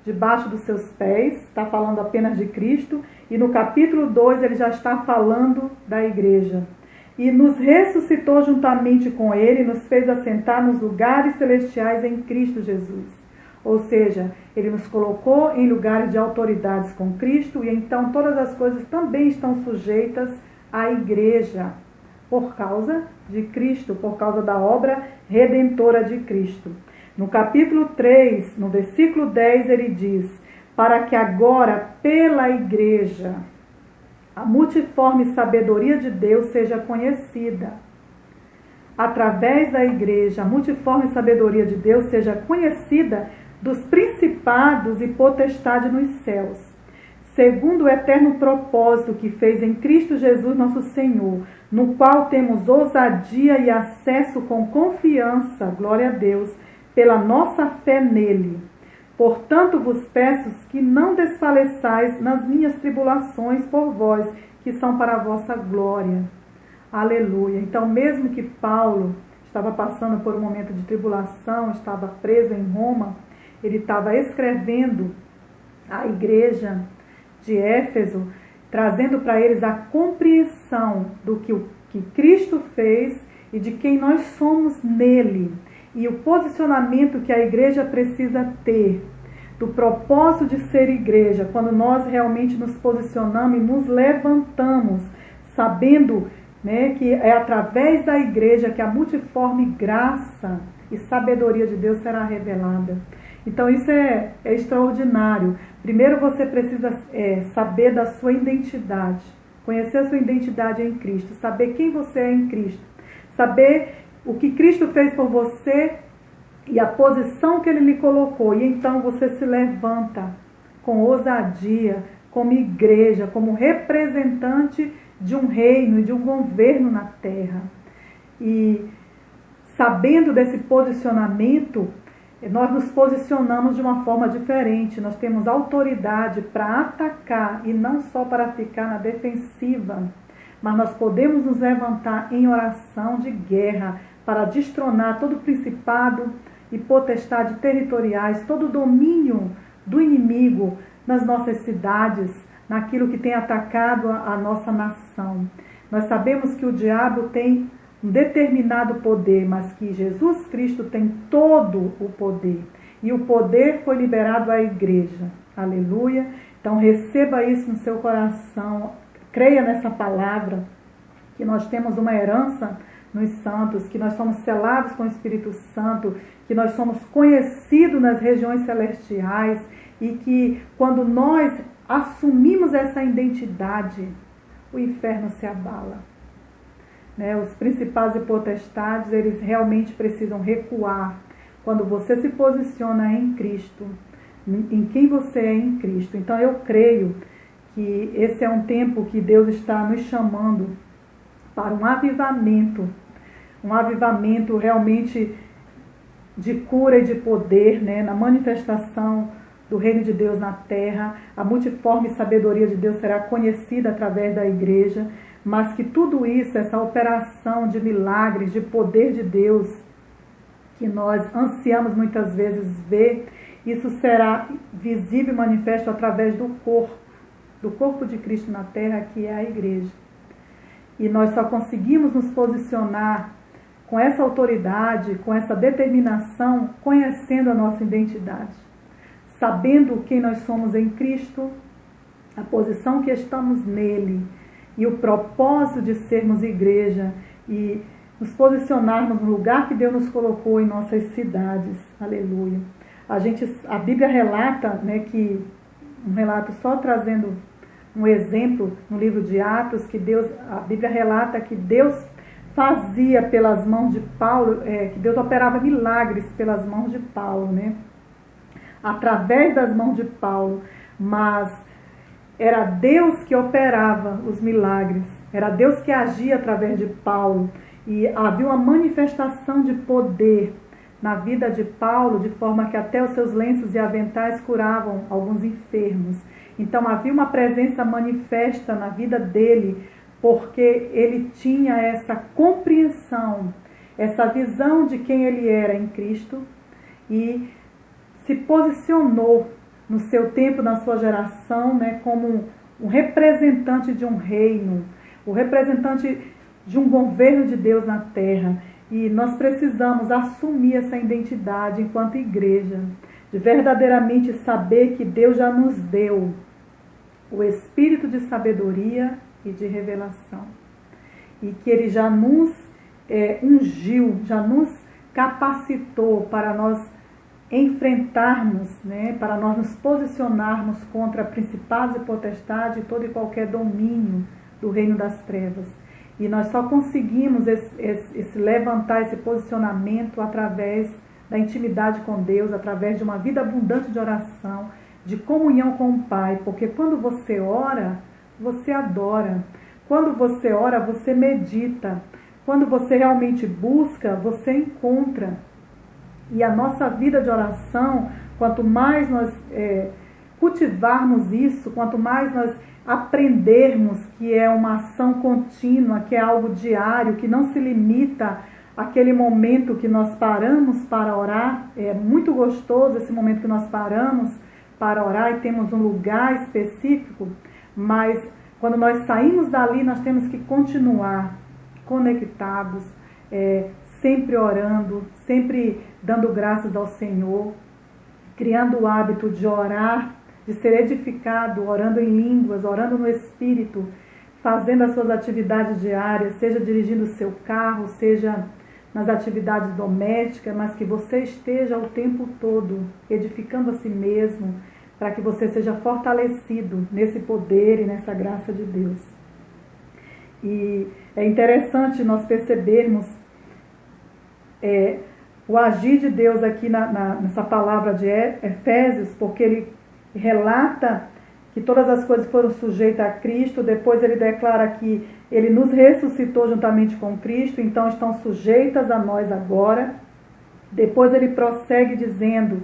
debaixo dos seus pés, está falando apenas de Cristo, e no capítulo 2 ele já está falando da igreja. E nos ressuscitou juntamente com ele, nos fez assentar nos lugares celestiais em Cristo Jesus. Ou seja, ele nos colocou em lugares de autoridades com Cristo, e então todas as coisas também estão sujeitas à igreja, por causa de Cristo, por causa da obra redentora de Cristo. No capítulo 3, no versículo 10, ele diz: para que agora, pela igreja, a multiforme sabedoria de Deus seja conhecida. Através da igreja, a multiforme sabedoria de Deus seja conhecida dos principados e potestades nos céus, segundo o eterno propósito que fez em Cristo Jesus nosso Senhor, no qual temos ousadia e acesso com confiança, glória a Deus, pela nossa fé nele. Portanto, vos peço que não desfaleçais nas minhas tribulações por vós, que são para a vossa glória. Aleluia. Então, mesmo que Paulo estava passando por um momento de tribulação, estava preso em Roma, ele estava escrevendo à igreja de Éfeso, trazendo para eles a compreensão do que Cristo fez e de quem nós somos nele, e o posicionamento que a igreja precisa ter, do propósito de ser igreja, quando nós realmente nos posicionamos e nos levantamos, sabendo, né, que é através da igreja que a multiforme graça e sabedoria de Deus será revelada. Então isso é extraordinário. Primeiro você precisa saber da sua identidade, conhecer a sua identidade em Cristo, saber quem você é em Cristo, saber o que Cristo fez por você e a posição que Ele lhe colocou. E então você se levanta com ousadia, como igreja, como representante de um reino e de um governo na terra. E sabendo desse posicionamento, nós nos posicionamos de uma forma diferente. Nós temos autoridade para atacar e não só para ficar na defensiva, mas nós podemos nos levantar em oração de guerra para destronar todo principado e potestade territoriais, todo domínio do inimigo nas nossas cidades, naquilo que tem atacado a nossa nação. Nós sabemos que o diabo tem um determinado poder, mas que Jesus Cristo tem todo o poder. E o poder foi liberado à igreja. Aleluia. Então receba isso no seu coração. Creia nessa palavra, que nós temos uma herança nos santos, que nós somos selados com o Espírito Santo, que nós somos conhecidos nas regiões celestiais e que quando nós assumimos essa identidade, o inferno se abala. Os principais e potestades, eles realmente precisam recuar quando você se posiciona em Cristo, em quem você é em Cristo. Então eu creio que esse é um tempo que Deus está nos chamando para um avivamento realmente de cura e de poder, na manifestação do reino de Deus na terra. A multiforme sabedoria de Deus será conhecida através da igreja, mas que tudo isso, essa operação de milagres, de poder de Deus, que nós ansiamos muitas vezes ver, isso será visível e manifesto através do corpo de Cristo na terra, que é a igreja. E nós só conseguimos nos posicionar com essa autoridade, com essa determinação, conhecendo a nossa identidade, sabendo quem nós somos em Cristo, a posição que estamos nele e o propósito de sermos igreja e nos posicionarmos no lugar que Deus nos colocou em nossas cidades. Aleluia. A Bíblia relata, que um relato só trazendo um exemplo no livro de Atos, que a Bíblia relata que Deus fazia pelas mãos de Paulo, que Deus operava milagres pelas mãos de Paulo, através das mãos de Paulo, mas era Deus que operava os milagres, era Deus que agia através de Paulo, e havia uma manifestação de poder na vida de Paulo, de forma que até os seus lenços e aventais curavam alguns enfermos. Então havia uma presença manifesta na vida dele, porque ele tinha essa compreensão, essa visão de quem ele era em Cristo, e se posicionou no seu tempo, na sua geração, como um representante de um reino, o representante de um governo de Deus na terra. E nós precisamos assumir essa identidade enquanto igreja, de verdadeiramente saber que Deus já nos deu o espírito de sabedoria e de revelação, e que Ele já nos ungiu, já nos capacitou para nós enfrentarmos, para nós nos posicionarmos contra principados e potestades e todo e qualquer domínio do reino das trevas. E nós só conseguimos esse levantar, esse posicionamento através da intimidade com Deus, através de uma vida abundante de oração, de comunhão com o Pai, porque quando você ora, você adora. Quando você ora, você medita. Quando você realmente busca, você encontra. E a nossa vida de oração, quanto mais nós cultivarmos isso, quanto mais nós aprendermos que é uma ação contínua, que é algo diário, que não se limita àquele momento que nós paramos para orar. É muito gostoso esse momento que nós paramos para orar e temos um lugar específico, mas quando nós saímos dali, nós temos que continuar conectados, sempre orando, sempre dando graças ao Senhor, criando o hábito de orar, de ser edificado, orando em línguas, orando no Espírito, fazendo as suas atividades diárias, seja dirigindo o seu carro, seja nas atividades domésticas, mas que você esteja o tempo todo edificando a si mesmo, para que você seja fortalecido nesse poder e nessa graça de Deus. E é interessante nós percebermos o agir de Deus aqui nessa palavra de Efésios, porque ele relata que todas as coisas foram sujeitas a Cristo, depois ele declara que ele nos ressuscitou juntamente com Cristo, então estão sujeitas a nós agora. Depois ele prossegue dizendo,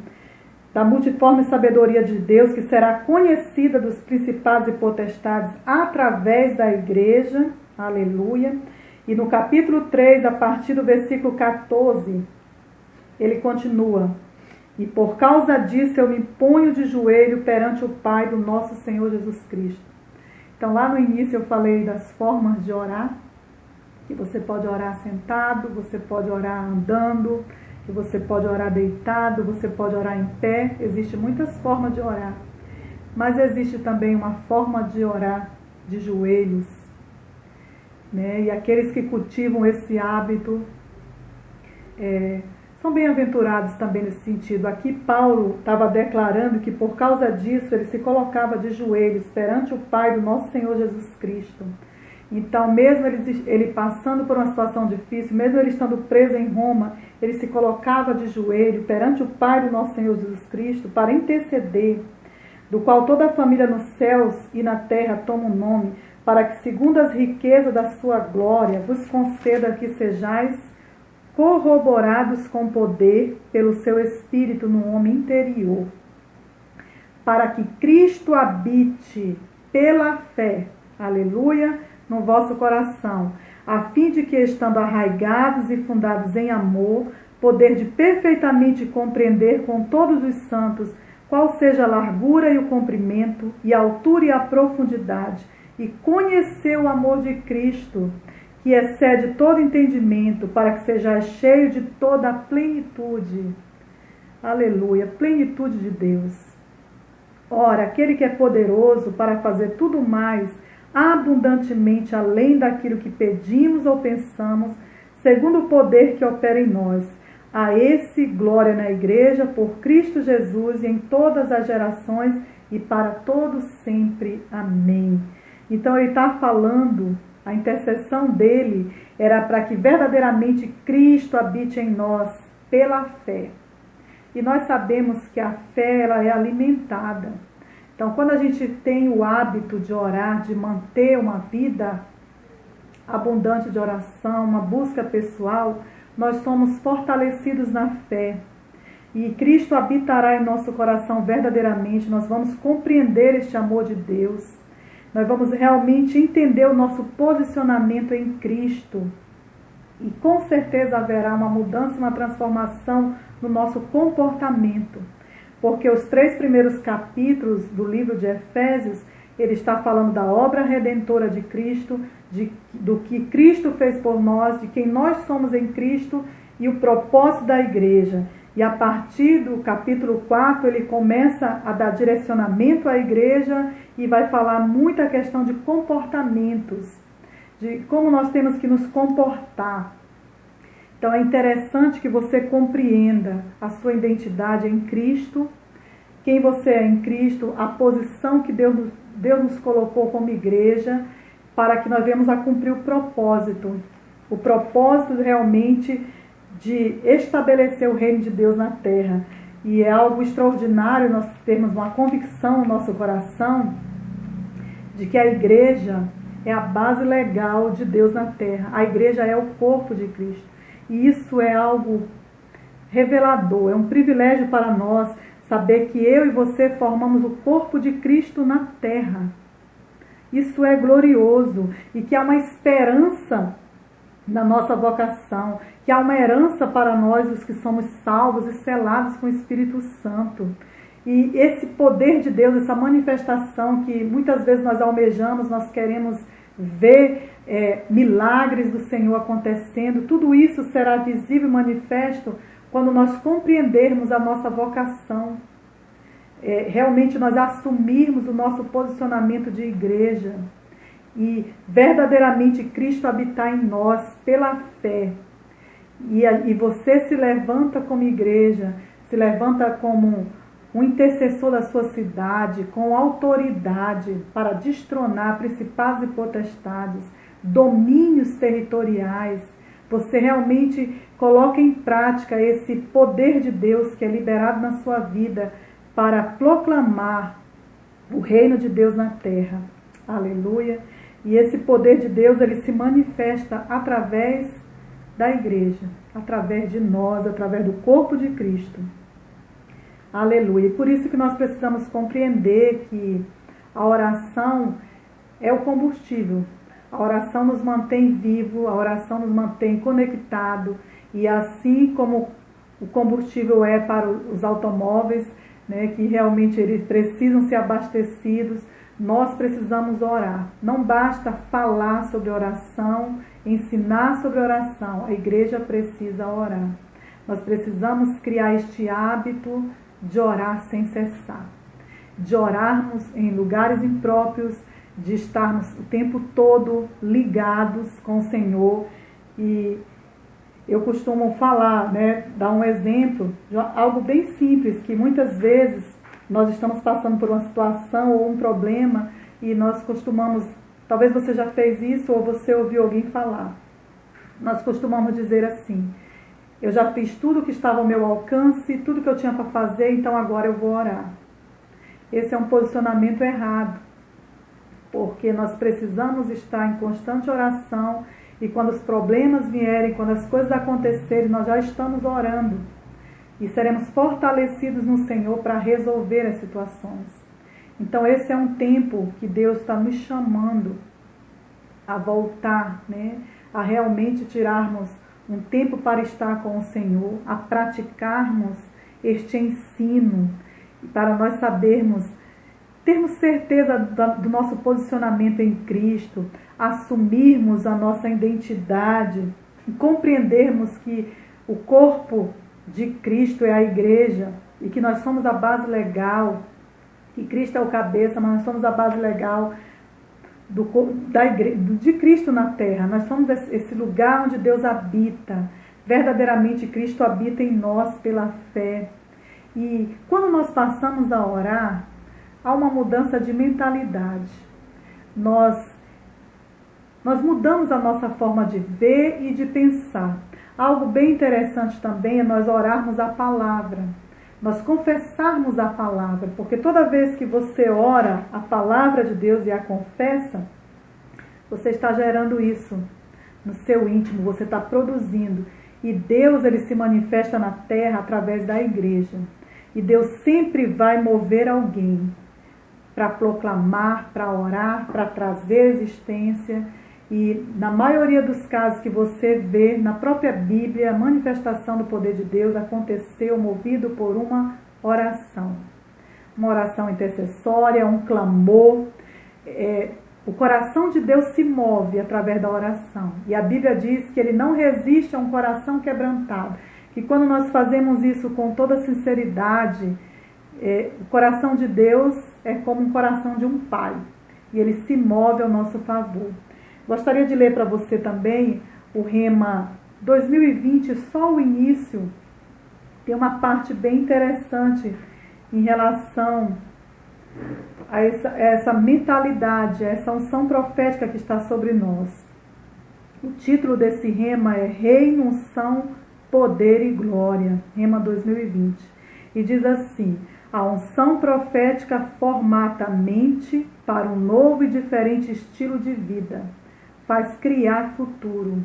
da multiforme sabedoria de Deus, que será conhecida dos principados e potestades através da igreja, aleluia. E no capítulo 3, a partir do versículo 14, ele continua, e por causa disso eu me ponho de joelho perante o Pai do nosso Senhor Jesus Cristo. Então lá no início eu falei das formas de orar, que você pode orar sentado, você pode orar andando, que você pode orar deitado, você pode orar em pé. Existem muitas formas de orar, mas existe também uma forma de orar de joelhos, né? E aqueles que cultivam esse hábito são bem-aventurados também nesse sentido. Aqui Paulo estava declarando que por causa disso ele se colocava de joelhos perante o Pai do nosso Senhor Jesus Cristo. Então, mesmo ele passando por uma situação difícil, mesmo ele estando preso em Roma, ele se colocava de joelho perante o Pai do nosso Senhor Jesus Cristo para interceder, do qual toda a família nos céus e na terra toma o nome, para que, segundo as riquezas da sua glória, vos conceda que sejais corroborados com poder pelo seu Espírito no homem interior, para que Cristo habite pela fé, aleluia, no vosso coração, a fim de que, estando arraigados e fundados em amor, poder de perfeitamente compreender com todos os santos qual seja a largura e o comprimento, e a altura e a profundidade, e conhecer o amor de Cristo, que excede todo entendimento, para que sejais cheio de toda a plenitude. Aleluia, plenitude de Deus. Ora, aquele que é poderoso para fazer tudo mais, abundantemente além daquilo que pedimos ou pensamos, segundo o poder que opera em nós. A esse glória na igreja, por Cristo Jesus, e em todas as gerações, e para todos sempre. Amém. Então ele está falando, a intercessão dele era para que verdadeiramente Cristo habite em nós pela fé. E nós sabemos que a fé ela é alimentada. Então, quando a gente tem o hábito de orar, de manter uma vida abundante de oração, uma busca pessoal, nós somos fortalecidos na fé. E Cristo habitará em nosso coração verdadeiramente. Nós vamos compreender este amor de Deus. Nós vamos realmente entender o nosso posicionamento em Cristo. E com certeza haverá uma mudança, uma transformação no nosso comportamento. Porque os 3 primeiros capítulos do livro de Efésios, ele está falando da obra redentora de Cristo, do que Cristo fez por nós, de quem nós somos em Cristo e o propósito da igreja. E a partir do capítulo 4, ele começa a dar direcionamento à igreja e vai falar muita questão de comportamentos, de como nós temos que nos comportar. Então é interessante que você compreenda a sua identidade em Cristo, quem você é em Cristo, a posição que Deus nos colocou como igreja, para que nós venhamos a cumprir o propósito realmente de estabelecer o reino de Deus na terra. E é algo extraordinário nós termos uma convicção no nosso coração de que a igreja é a base legal de Deus na terra. A igreja é o corpo de Cristo. E isso é algo revelador, é um privilégio para nós saber que eu e você formamos o corpo de Cristo na terra. Isso é glorioso e que há uma esperança na nossa vocação, que há uma herança para nós, os que somos salvos e selados com o Espírito Santo. E esse poder de Deus, essa manifestação que muitas vezes nós almejamos, nós queremos ver milagres do Senhor acontecendo, tudo isso será visível e manifesto quando nós compreendermos a nossa vocação. Realmente nós assumirmos o nosso posicionamento de igreja e verdadeiramente Cristo habitar em nós pela fé. E você se levanta como igreja, se levanta como um intercessor da sua cidade, com autoridade para destronar principados e potestades, domínios territoriais. Você realmente coloca em prática esse poder de Deus que é liberado na sua vida para proclamar o reino de Deus na terra. Aleluia. E esse poder de Deus, ele se manifesta através da igreja, através de nós, através do corpo de Cristo. Aleluia. Por isso que nós precisamos compreender que a oração é o combustível. A oração nos mantém vivo, a oração nos mantém conectado. E assim como o combustível é para os automóveis, né, que realmente eles precisam ser abastecidos, nós precisamos orar. Não basta falar sobre oração, ensinar sobre oração. A igreja precisa orar. Nós precisamos criar este hábito de orar sem cessar. De orarmos em lugares impróprios, de estarmos o tempo todo ligados com o Senhor. E eu costumo falar, né, dar um exemplo, algo bem simples, que muitas vezes nós estamos passando por uma situação ou um problema e nós costumamos, talvez você já fez isso ou você ouviu alguém falar, nós costumamos dizer assim: eu já fiz tudo que estava ao meu alcance, tudo que eu tinha para fazer, então agora eu vou orar. Esse é um posicionamento errado, porque nós precisamos estar em constante oração e quando os problemas vierem, quando as coisas acontecerem, nós já estamos orando e seremos fortalecidos no Senhor para resolver as situações. Então esse é um tempo que Deus está nos chamando a voltar, né? A realmente tirarmos um tempo para estar com o Senhor, a praticarmos este ensino, para nós sabermos, termos certeza do nosso posicionamento em Cristo, assumirmos a nossa identidade, compreendermos que o corpo de Cristo é a igreja e que nós somos a base legal, que Cristo é o cabeça, mas nós somos a base legal de Cristo na terra. Nós somos esse lugar onde Deus habita. Verdadeiramente Cristo habita em nós pela fé. E quando nós passamos a orar, há uma mudança de mentalidade. Nós mudamos a nossa forma de ver e de pensar. Algo bem interessante também é nós orarmos a palavra. Nós confessarmos a palavra, porque toda vez que você ora a palavra de Deus e a confessa, você está gerando isso no seu íntimo, você está produzindo. E Deus, ele se manifesta na terra através da igreja. E Deus sempre vai mover alguém para proclamar, para orar, para trazer existência. E na maioria dos casos que você vê na própria Bíblia, a manifestação do poder de Deus aconteceu movido por uma oração. Uma oração intercessória, um clamor. O coração de Deus se move através da oração. E a Bíblia diz que ele não resiste a um coração quebrantado. Que quando nós fazemos isso com toda sinceridade, o coração de Deus é como um coração de um pai. E ele se move ao nosso favor. Gostaria de ler para você também o Rema 2020, só o início. Tem uma parte bem interessante em relação a essa mentalidade, a essa unção profética que está sobre nós. O título desse Rema é Reino, Unção, Poder e Glória, Rema 2020. E diz assim: a unção profética formata a mente para um novo e diferente estilo de vida. Faz criar futuro.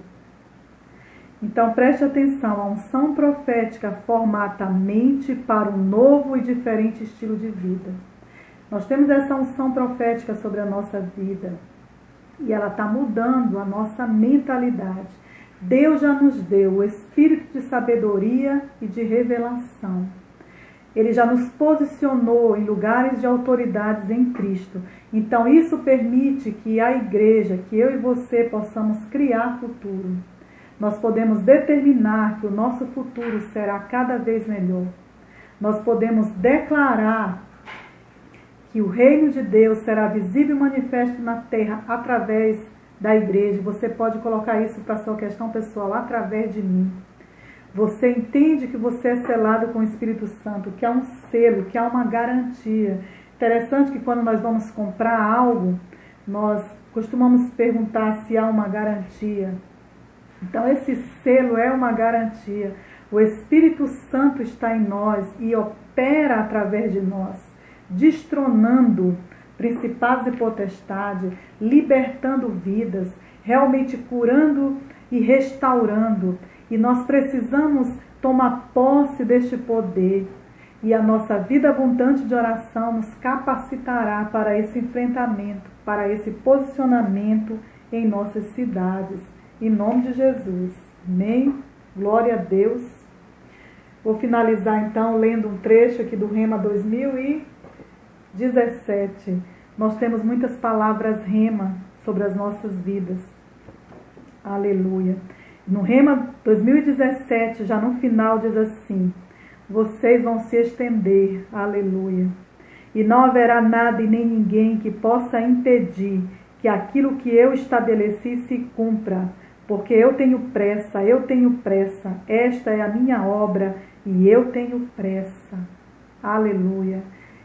Então preste atenção, a unção profética formata a mente para um novo e diferente estilo de vida. Nós temos essa unção profética sobre a nossa vida e ela está mudando a nossa mentalidade. Deus já nos deu o espírito de sabedoria e de revelação. Ele já nos posicionou em lugares de autoridades em Cristo. Então isso permite que a igreja, que eu e você possamos criar futuro. Nós podemos determinar que o nosso futuro será cada vez melhor. Nós podemos declarar que o reino de Deus será visível e manifesto na terra através da igreja. Você pode colocar isso para a sua questão pessoal, através de mim. Você entende que você é selado com o Espírito Santo, que há um selo, que há uma garantia. Interessante que quando nós vamos comprar algo, nós costumamos perguntar se há uma garantia. Então esse selo é uma garantia. O Espírito Santo está em nós e opera através de nós, destronando principados e potestades, libertando vidas, realmente curando e restaurando. E nós precisamos tomar posse deste poder. E a nossa vida abundante de oração nos capacitará para esse enfrentamento, para esse posicionamento em nossas cidades. Em nome de Jesus. Amém? Glória a Deus. Vou finalizar então lendo um trecho aqui do Rema 2017. Nós temos muitas palavras Rema sobre as nossas vidas. Aleluia. No Rema 2017, já no final, diz assim: vocês vão se estender, aleluia, e não haverá nada e nem ninguém que possa impedir que aquilo que eu estabeleci se cumpra, porque eu tenho pressa, esta é a minha obra e eu tenho pressa. Aleluia.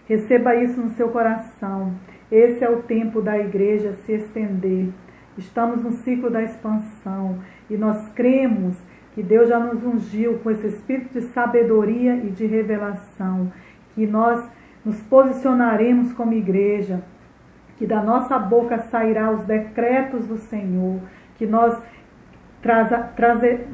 Receba isso no seu coração. Esse é o tempo da igreja se estender. Estamos no ciclo da expansão e nós cremos que Deus já nos ungiu com esse espírito de sabedoria e de revelação, que nós nos posicionaremos como igreja, que da nossa boca sairá os decretos do Senhor, que nós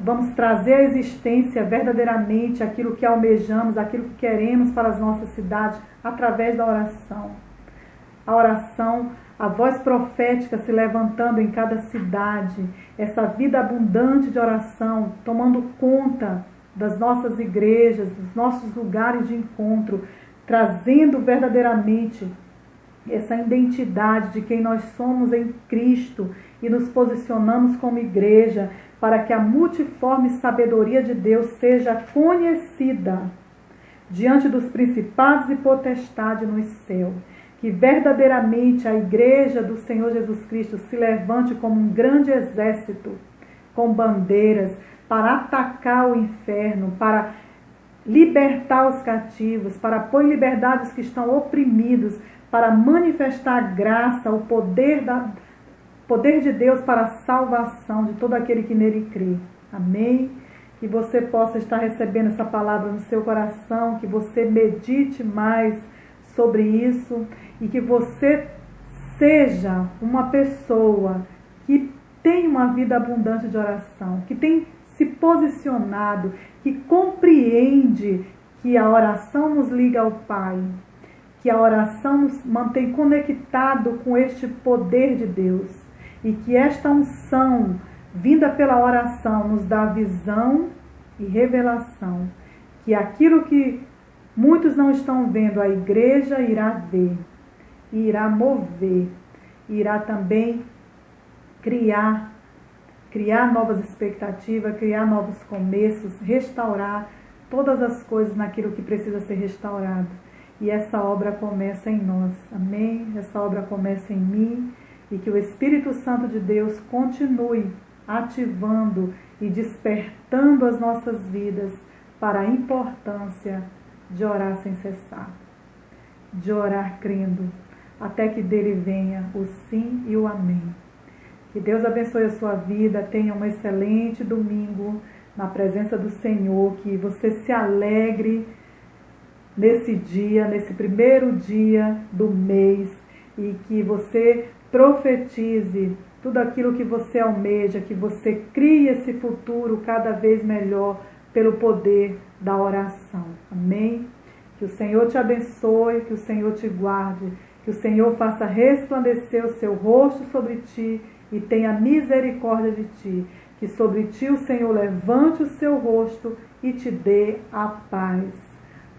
vamos trazer à existência verdadeiramente aquilo que almejamos, aquilo que queremos para as nossas cidades, através da oração. A oração, a voz profética se levantando em cada cidade, essa vida abundante de oração, tomando conta das nossas igrejas, dos nossos lugares de encontro, trazendo verdadeiramente essa identidade de quem nós somos em Cristo e nos posicionamos como igreja para que a multiforme sabedoria de Deus seja conhecida diante dos principados e potestades no céu. Que verdadeiramente a igreja do Senhor Jesus Cristo se levante como um grande exército com bandeiras para atacar o inferno, para libertar os cativos, para pôr em liberdade os que estão oprimidos, para manifestar a graça, o poder de Deus para a salvação de todo aquele que nele crê. Amém? Que você possa estar recebendo essa palavra no seu coração, que você medite mais sobre isso e que você seja uma pessoa que tem uma vida abundante de oração, que tem se posicionado, que compreende que a oração nos liga ao Pai, que a oração nos mantém conectado com este poder de Deus e que esta unção vinda pela oração nos dá visão e revelação, que aquilo que muitos não estão vendo, a igreja irá ver, irá mover, irá também criar novas expectativas, criar novos começos, restaurar todas as coisas naquilo que precisa ser restaurado. E essa obra começa em nós, amém? Essa obra começa em mim e que o Espírito Santo de Deus continue ativando e despertando as nossas vidas para a importância de orar sem cessar, de orar crendo, até que dele venha o sim e o amém. Que Deus abençoe a sua vida, tenha um excelente domingo na presença do Senhor, que você se alegre nesse dia, nesse primeiro dia do mês, e que você profetize tudo aquilo que você almeja, que você crie esse futuro cada vez melhor pelo poder da oração. Amém? Que o Senhor te abençoe, que o Senhor te guarde, que o Senhor faça resplandecer o seu rosto sobre ti e tenha misericórdia de ti. Que sobre ti o Senhor levante o seu rosto e te dê a paz,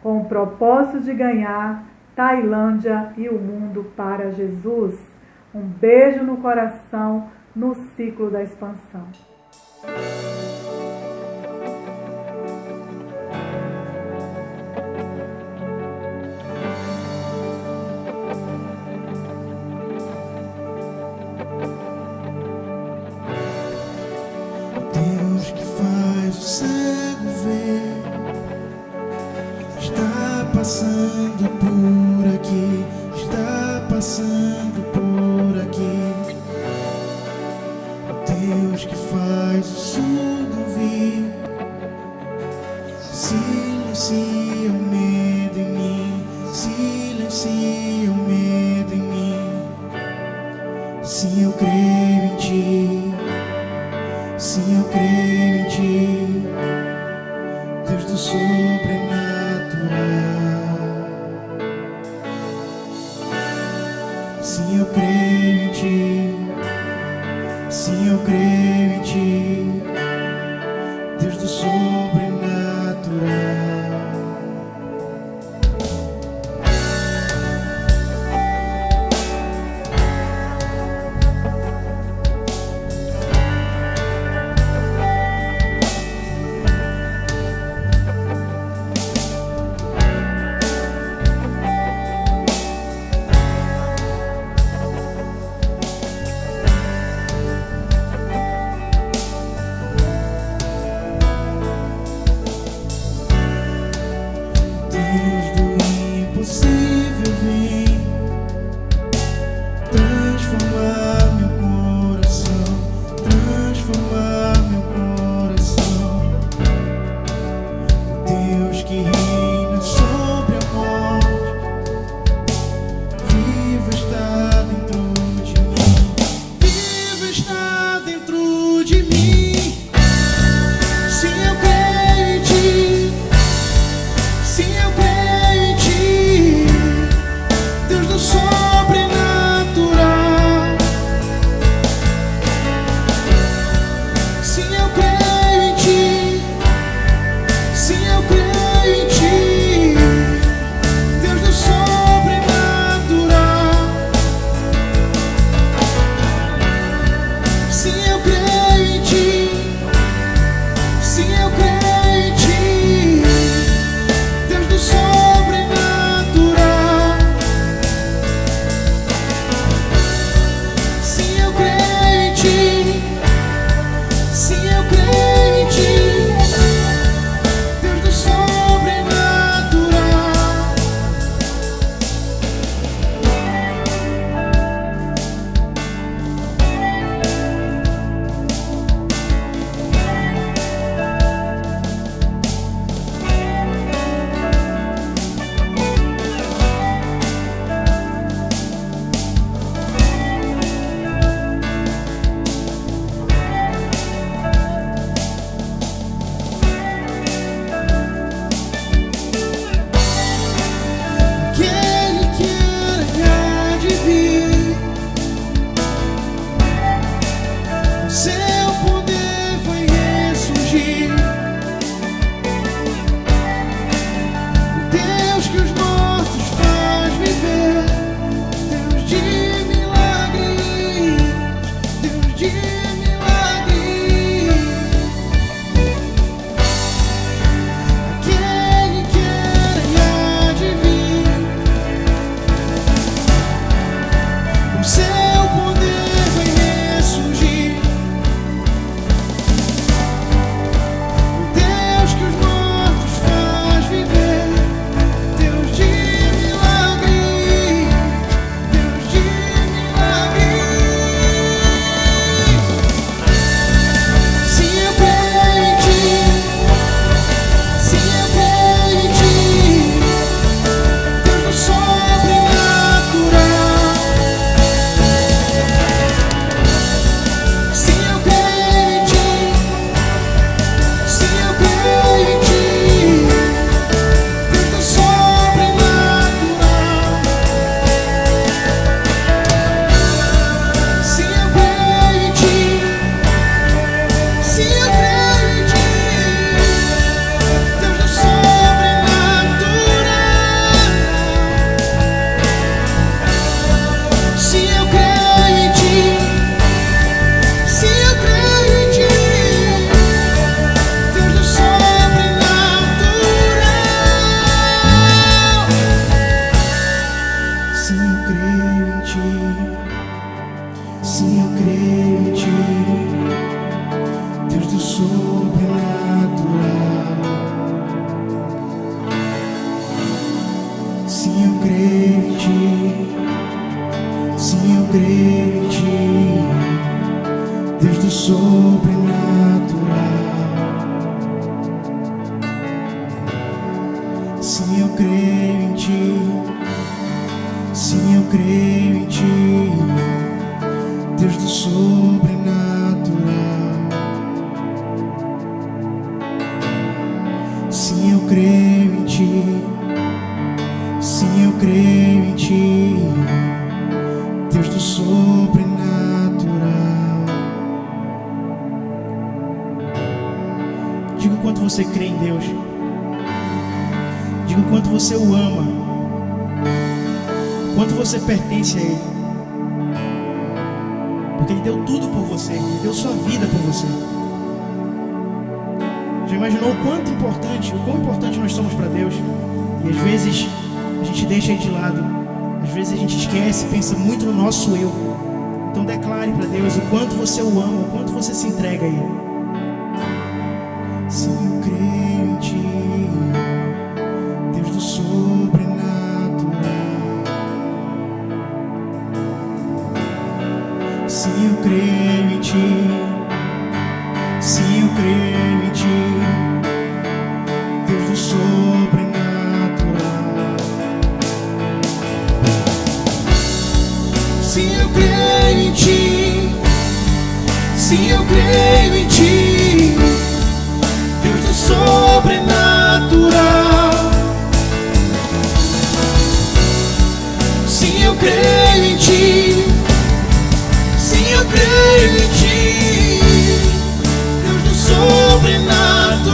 com o propósito de ganhar Tailândia e o mundo para Jesus. Um beijo no coração no ciclo da expansão. Deus que faz o cego ver está passando por aqui, está passando por aqui. Deus que faz o surdo ouvir, silencia o medo em mim, silencia o medo em mim. Sim, eu creio em ti, sim, eu creio em ti, Deus do sobrenatural. Sim, eu creio em ti, sim, eu creio em ti, Deus do sobrenatural. Deus do impossível vem transformar meu coração, transformar meu coração. Deus que reina sobre a morte, vivo está dentro de mim, vivo está dentro de mim. Sim, eu creio em ti, sim, eu creio Sim, eu creio em ti. Sim, eu creio em ti, Deus do sobrenatural. Sim, eu creio em ti. Sim, eu creio em ti, Deus do sobrenatural. Sim, eu creio em ti. Sim, eu creio em ti, Deus do sobrenatural. Diga o quanto você crê em Deus. Diga o quanto você o ama. O quanto você pertence a Ele. Porque Ele deu tudo por você. Ele deu sua vida por você. Já imaginou o quão importante nós somos para Deus? E às vezes a gente deixa Ele de lado. Às vezes a gente esquece, pensa muito no nosso eu. Então declare para Deus o quanto você o ama, o quanto você se entrega a Ele. Sim, eu creio em ti, Deus do sobrenatural. Sim, eu creio em ti. Sim, eu creio em ti, Deus do sobrenatural. Sim, eu creio em ti. Sim, eu creio em ti, Deus do sobrenatural. Sim, eu creio em ti. Sim, eu creio em ti, Deus do sobrenatural.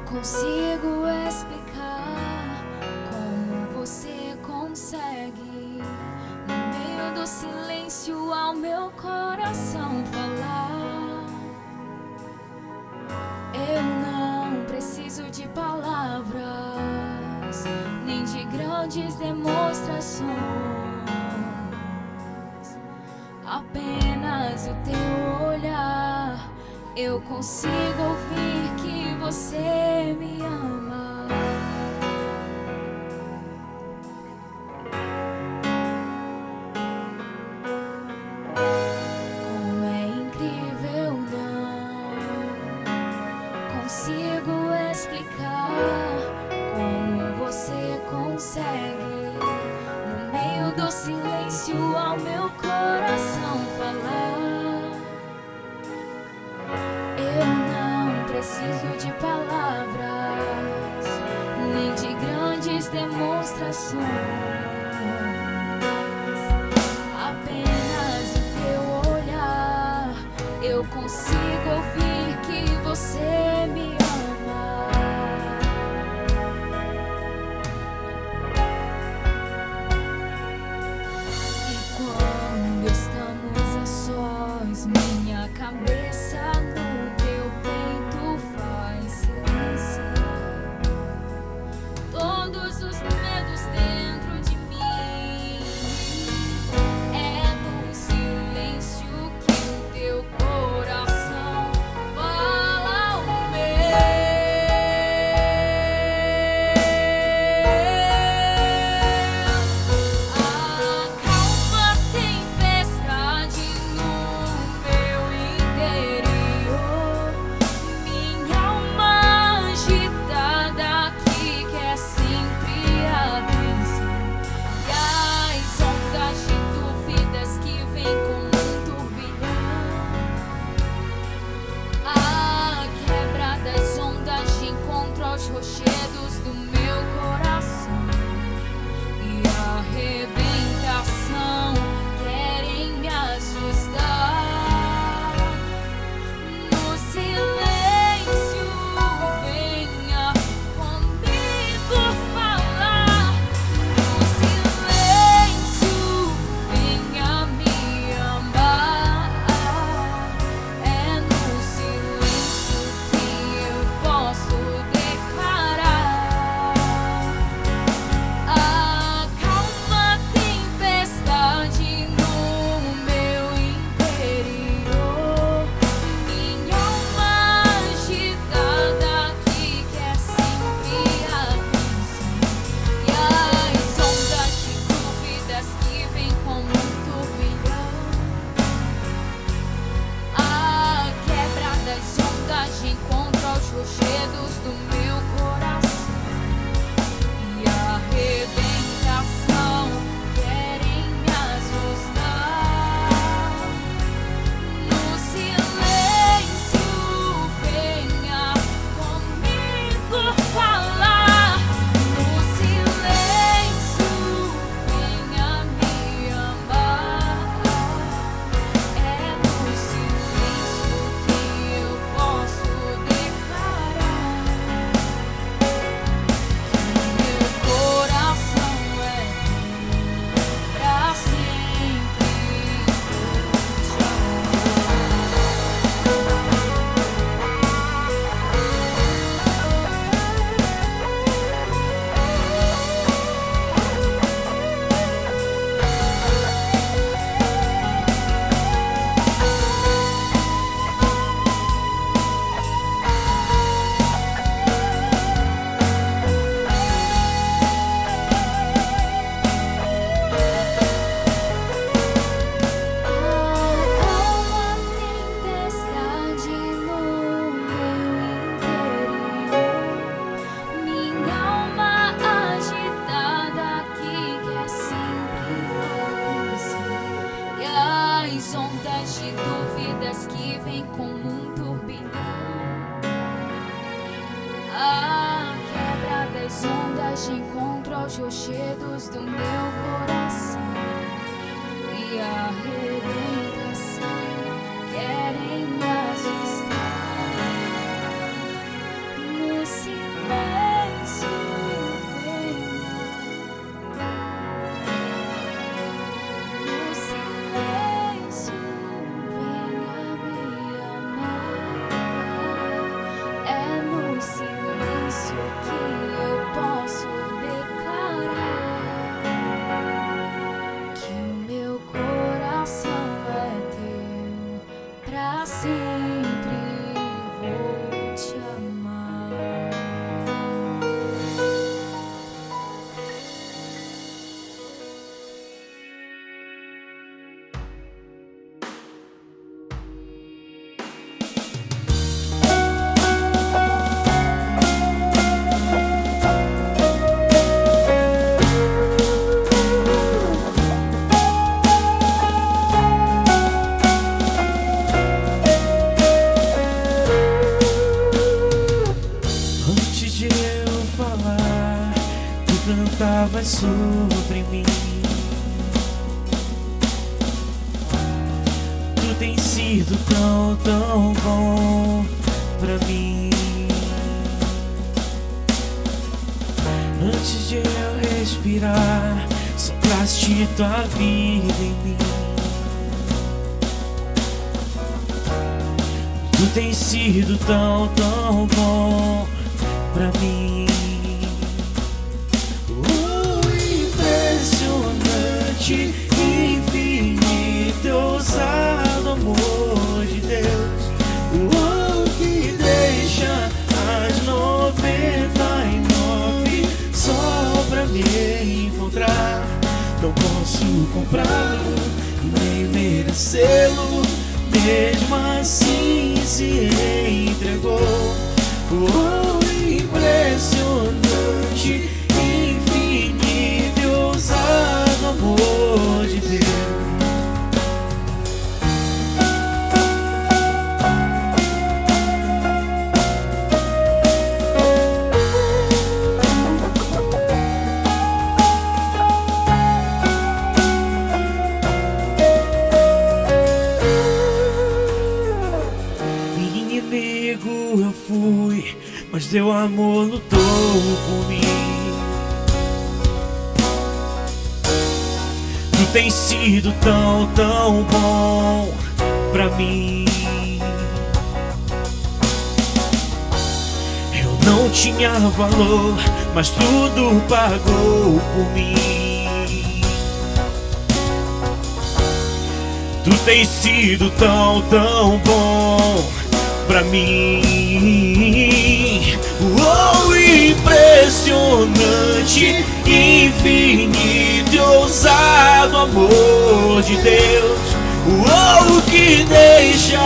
Consigo explicar como você consegue, no meio do silêncio, ao meu coração falar. Eu não preciso de palavras, nem de grandes demonstrações. Apenas o teu olhar, eu consigo ouvir que você me ama. Como é incrível, não consigo explicar como você consegue, no meio do silêncio, ao meu coração falar. Eu não preciso de palavras, nem de grandes demonstrações. Apenas o teu olhar, eu consigo ouvir que você me ama. E quando estamos a sós, minha cabeça no teu peito faz silenciar todos os medos dentro de mim. É no silêncio que o teu coração fala o meu. medos do meu coração e a arrebentação querem me assustar. No silêncio venha, no silêncio venha me amar. É no silêncio que eu posso que o meu coração é teu, pra sempre vou te amar. Cantava sobre mim. Tu tens sido tão, tão bom pra mim. Antes de eu respirar, sopraste tua vida em mim. Tu tens sido tão, tão bom pra mim. Infinito, ousado amor de Deus, o que deixa as 99 só pra me encontrar. Não posso comprá-lo nem merecê-lo, mesmo assim se entregou. Impressionante, infinito, ousado amor de Deus. Inimigo eu fui, mas teu amor lutou por mim. Tu tens sido tão, tão bom pra mim. Eu não tinha valor, mas tudo pagou por mim. Tu tens sido tão, tão bom pra mim. Oh, impressionante, infinito e ousado amor de Deus. Oh, que deixa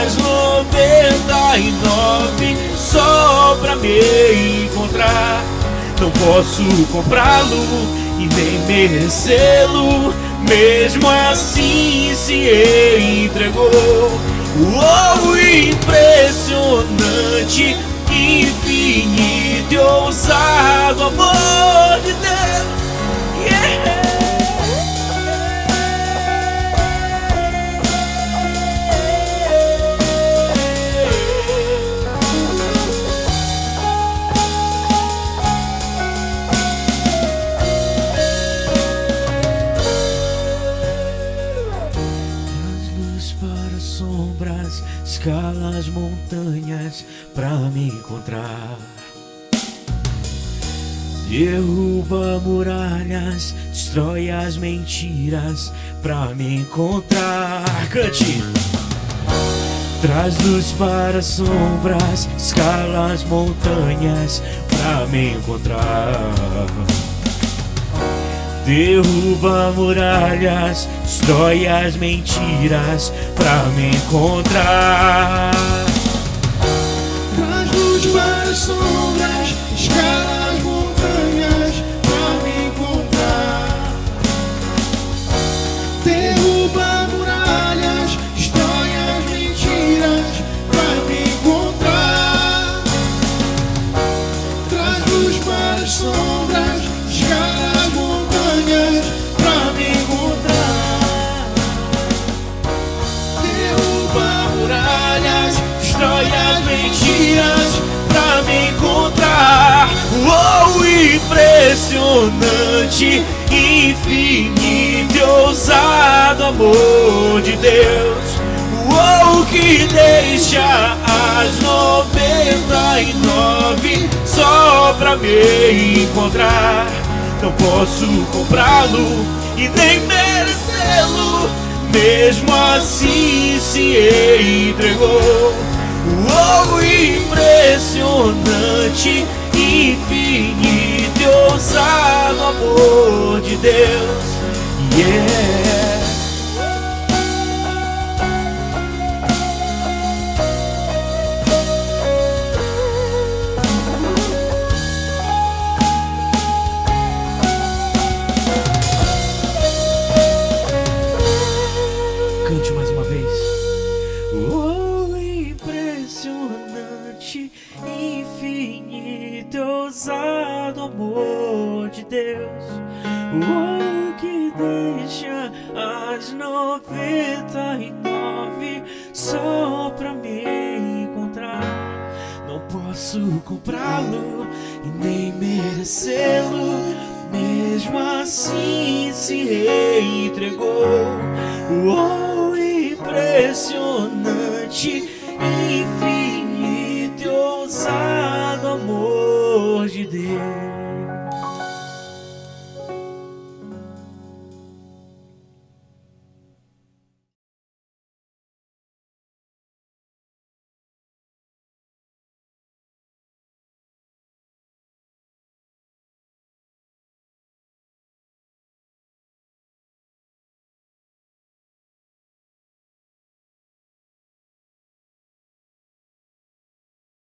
as 99 só pra me encontrar. Não posso comprá-lo e nem merecê-lo, mesmo assim se entregou. Oh, impressionante, infinito e ousado amor de Deus. Yeah. Sombras, escala as montanhas pra me encontrar. Derruba muralhas, destrói as mentiras pra me encontrar. Cante! Traz luz para as sombras, escala as montanhas pra me encontrar. Derruba muralhas, destrói as mentiras pra me encontrar. Traz luz para as sombras, escala as montanhas pra me encontrar. Derruba muralhas, destrói as mentiras pra me encontrar. Traz luz para as sombras, escala impressionante, infinito e ousado amor de Deus. Oh, que deixa as 99 só pra me encontrar. Não posso comprá-lo e nem merecê-lo, mesmo assim se entregou. Oh, impressionante, infinito e ousado amor de Deus. Yeah. Cante mais uma vez. Oh, impressionante, infinito e ousado amor de Deus. Oh, que deixa as 99 só pra me encontrar. Não posso comprá-lo e nem merecê-lo, mesmo assim se entregou. Oh, impressionante, infinito e ousado amor de Deus.